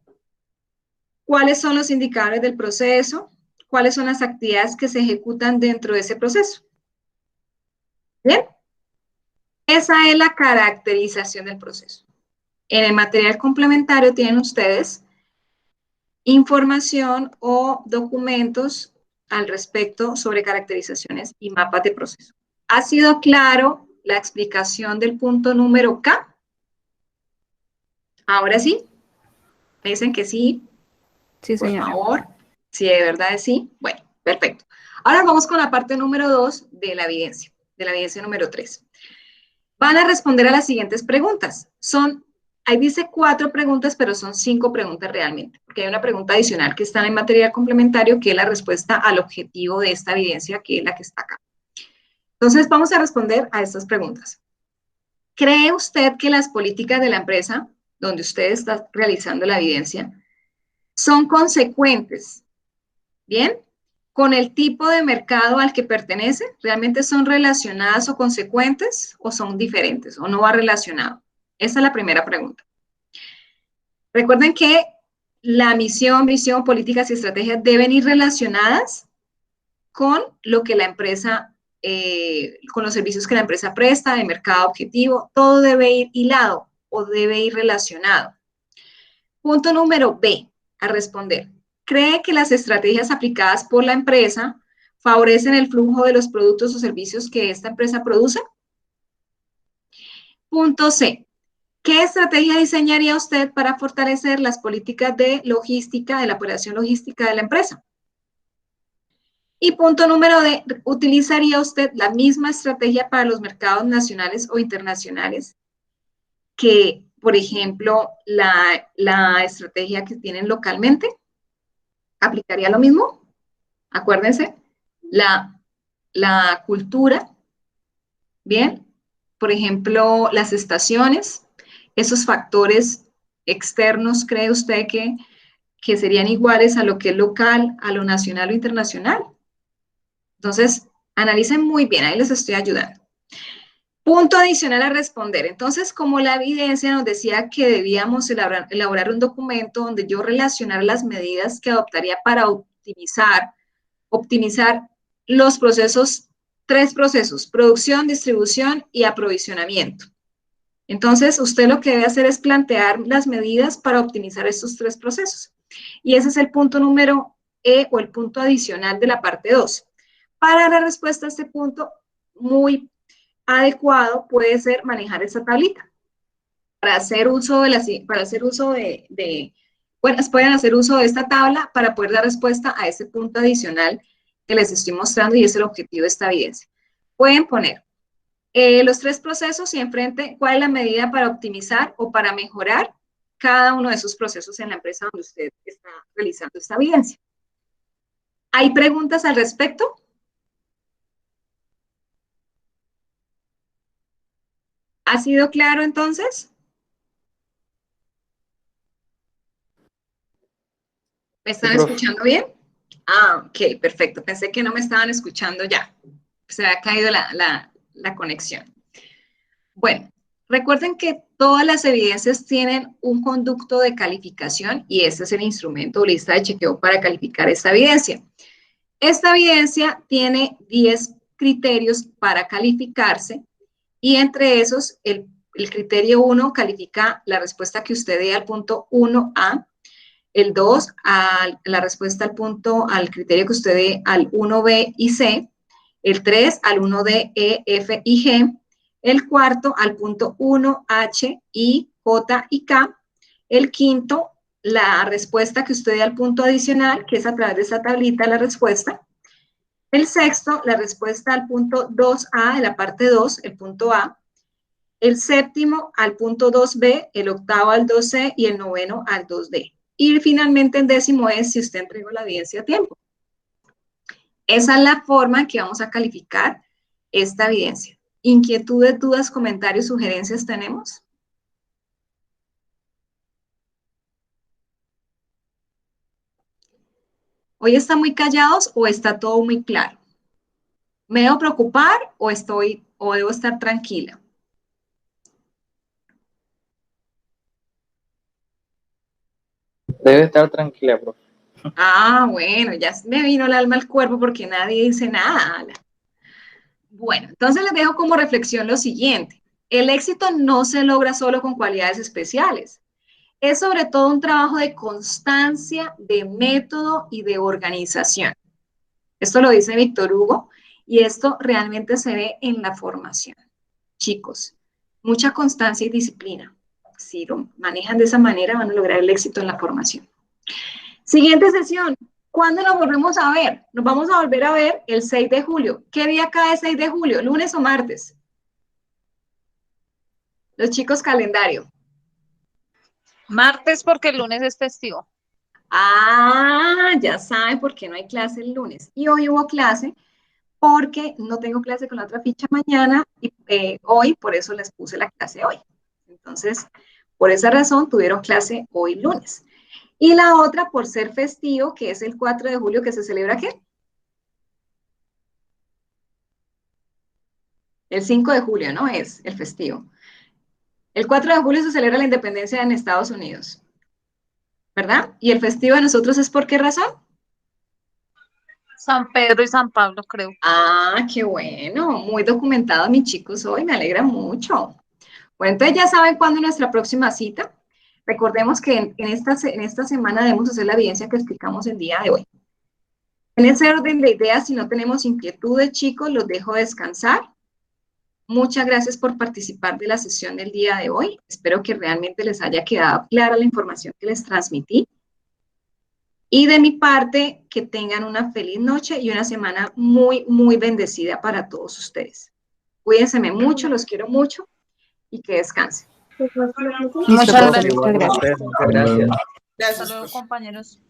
cuáles son los indicadores del proceso, cuáles son las actividades que se ejecutan dentro de ese proceso. ¿Bien? Esa es la caracterización del proceso. En el material complementario tienen ustedes información o documentos al respecto sobre caracterizaciones y mapas de proceso. ¿Ha sido claro la explicación del punto número K? Ahora sí. ¿Me dicen que sí? Sí, señora. Por favor. Si de verdad es sí. Bueno, perfecto. Ahora vamos con la parte número 2 de la evidencia número 3. Van a responder a las siguientes preguntas. Ahí dice 4 preguntas, pero son 5 preguntas realmente, porque hay una pregunta adicional que está en el material complementario, que es la respuesta al objetivo de esta evidencia, que es la que está acá. Entonces, vamos a responder a estas preguntas. ¿Cree usted que las políticas de la empresa, donde usted está realizando la evidencia, son consecuentes, bien, con el tipo de mercado al que pertenece? ¿Realmente son relacionadas o consecuentes, o son diferentes, o no va relacionado? Esa es la primera pregunta. Recuerden que la misión, visión, políticas y estrategias deben ir relacionadas con lo que la empresa, con los servicios que la empresa presta, el mercado objetivo. Todo debe ir hilado o debe ir relacionado. Punto número B, a responder. ¿Cree que las estrategias aplicadas por la empresa favorecen el flujo de los productos o servicios que esta empresa produce? Punto C. ¿Qué estrategia diseñaría usted para fortalecer las políticas de logística, de la operación logística de la empresa? Y punto número D, ¿utilizaría usted la misma estrategia para los mercados nacionales o internacionales que, por ejemplo, la estrategia que tienen localmente? ¿Aplicaría lo mismo? Acuérdense, la cultura, ¿bien? Por ejemplo, las estaciones, esos factores externos, ¿cree usted que serían iguales a lo que es local, a lo nacional o internacional? Entonces, analicen muy bien, ahí les estoy ayudando. Punto adicional a responder. Entonces, como la evidencia nos decía que debíamos elaborar un documento donde yo relacionara las medidas que adoptaría para optimizar los procesos, 3 procesos: producción, distribución y aprovisionamiento. Entonces, usted lo que debe hacer es plantear las medidas para optimizar estos 3 procesos. Y ese es el punto número E, o el punto adicional de la parte 2. Para la respuesta a este punto, muy adecuado puede ser manejar esa tablita. Para hacer uso pueden hacer uso de esta tabla para poder dar respuesta a ese punto adicional que les estoy mostrando, y es el objetivo de esta evidencia. Pueden poner los 3 procesos y enfrente cuál es la medida para optimizar o para mejorar cada uno de esos procesos en la empresa donde usted está realizando esta evidencia. ¿Hay preguntas al respecto? ¿Ha sido claro entonces? ¿Me están escuchando bien? Ah, ok, perfecto. Pensé que no me estaban escuchando ya. Se había caído la conexión. Bueno, recuerden que todas las evidencias tienen un conducto de calificación, y este es el instrumento o lista de chequeo para calificar esta evidencia. Esta evidencia tiene 10 criterios para calificarse, y entre esos, el criterio 1 califica la respuesta que usted dé al punto 1A, el 2 la respuesta al criterio que usted dé al 1B y C, el 3 al 1D, E, F y G, el cuarto al punto 1H, I, J y K, el quinto, la respuesta que usted dé al punto adicional, que es a través de esta tablita la respuesta, el sexto, la respuesta al punto 2A de la parte 2, el punto A, el séptimo al punto 2B, el octavo al 2C y el noveno al 2D. Y finalmente el décimo es si usted entregó la evidencia a tiempo. Esa es la forma en que vamos a calificar esta evidencia. ¿Inquietudes, dudas, comentarios, sugerencias tenemos? ¿Hoy están muy callados o está todo muy claro? ¿Me debo preocupar o debo estar tranquila? Debe estar tranquila, profe. Ah, bueno, ya me vino el alma al cuerpo porque nadie dice nada. Bueno, entonces les dejo como reflexión lo siguiente. El éxito no se logra solo con cualidades especiales. Es sobre todo un trabajo de constancia, de método y de organización. Esto lo dice Víctor Hugo, y esto realmente se ve en la formación. Chicos, mucha constancia y disciplina. Si lo manejan de esa manera, van a lograr el éxito en la formación. Siguiente sesión. ¿Cuándo nos volvemos a ver? Nos vamos a volver a ver el 6 de julio. ¿Qué día cae 6 de julio? ¿Lunes o martes? Los chicos, calendario. Martes, porque el lunes es festivo. Ah, ya saben por qué no hay clase el lunes. Y hoy hubo clase porque no tengo clase con la otra ficha mañana y hoy, por eso les puse la clase hoy. Entonces, por esa razón tuvieron clase hoy lunes. Y la otra por ser festivo, que es el 4 de julio, que se celebra ¿qué? El 5 de julio, ¿no? Es el festivo. El 4 de julio se celebra la independencia en Estados Unidos, ¿verdad? Y el festivo de nosotros es ¿por qué razón? San Pedro y San Pablo, creo. Ah, qué bueno. Muy documentado, mis chicos, hoy. Me alegra mucho. Bueno, entonces ya saben cuándo es nuestra próxima cita. Recordemos que en esta semana debemos hacer la evidencia que explicamos el día de hoy. En ese orden de ideas, si no tenemos inquietudes, chicos, los dejo descansar. Muchas gracias por participar de la sesión del día de hoy. Espero que realmente les haya quedado clara la información que les transmití. Y de mi parte, que tengan una feliz noche y una semana muy, muy bendecida para todos ustedes. Cuídense mucho, los quiero mucho y que descansen. Muchas gracias. Muchas gracias. Gracias. Hasta luego, compañeros.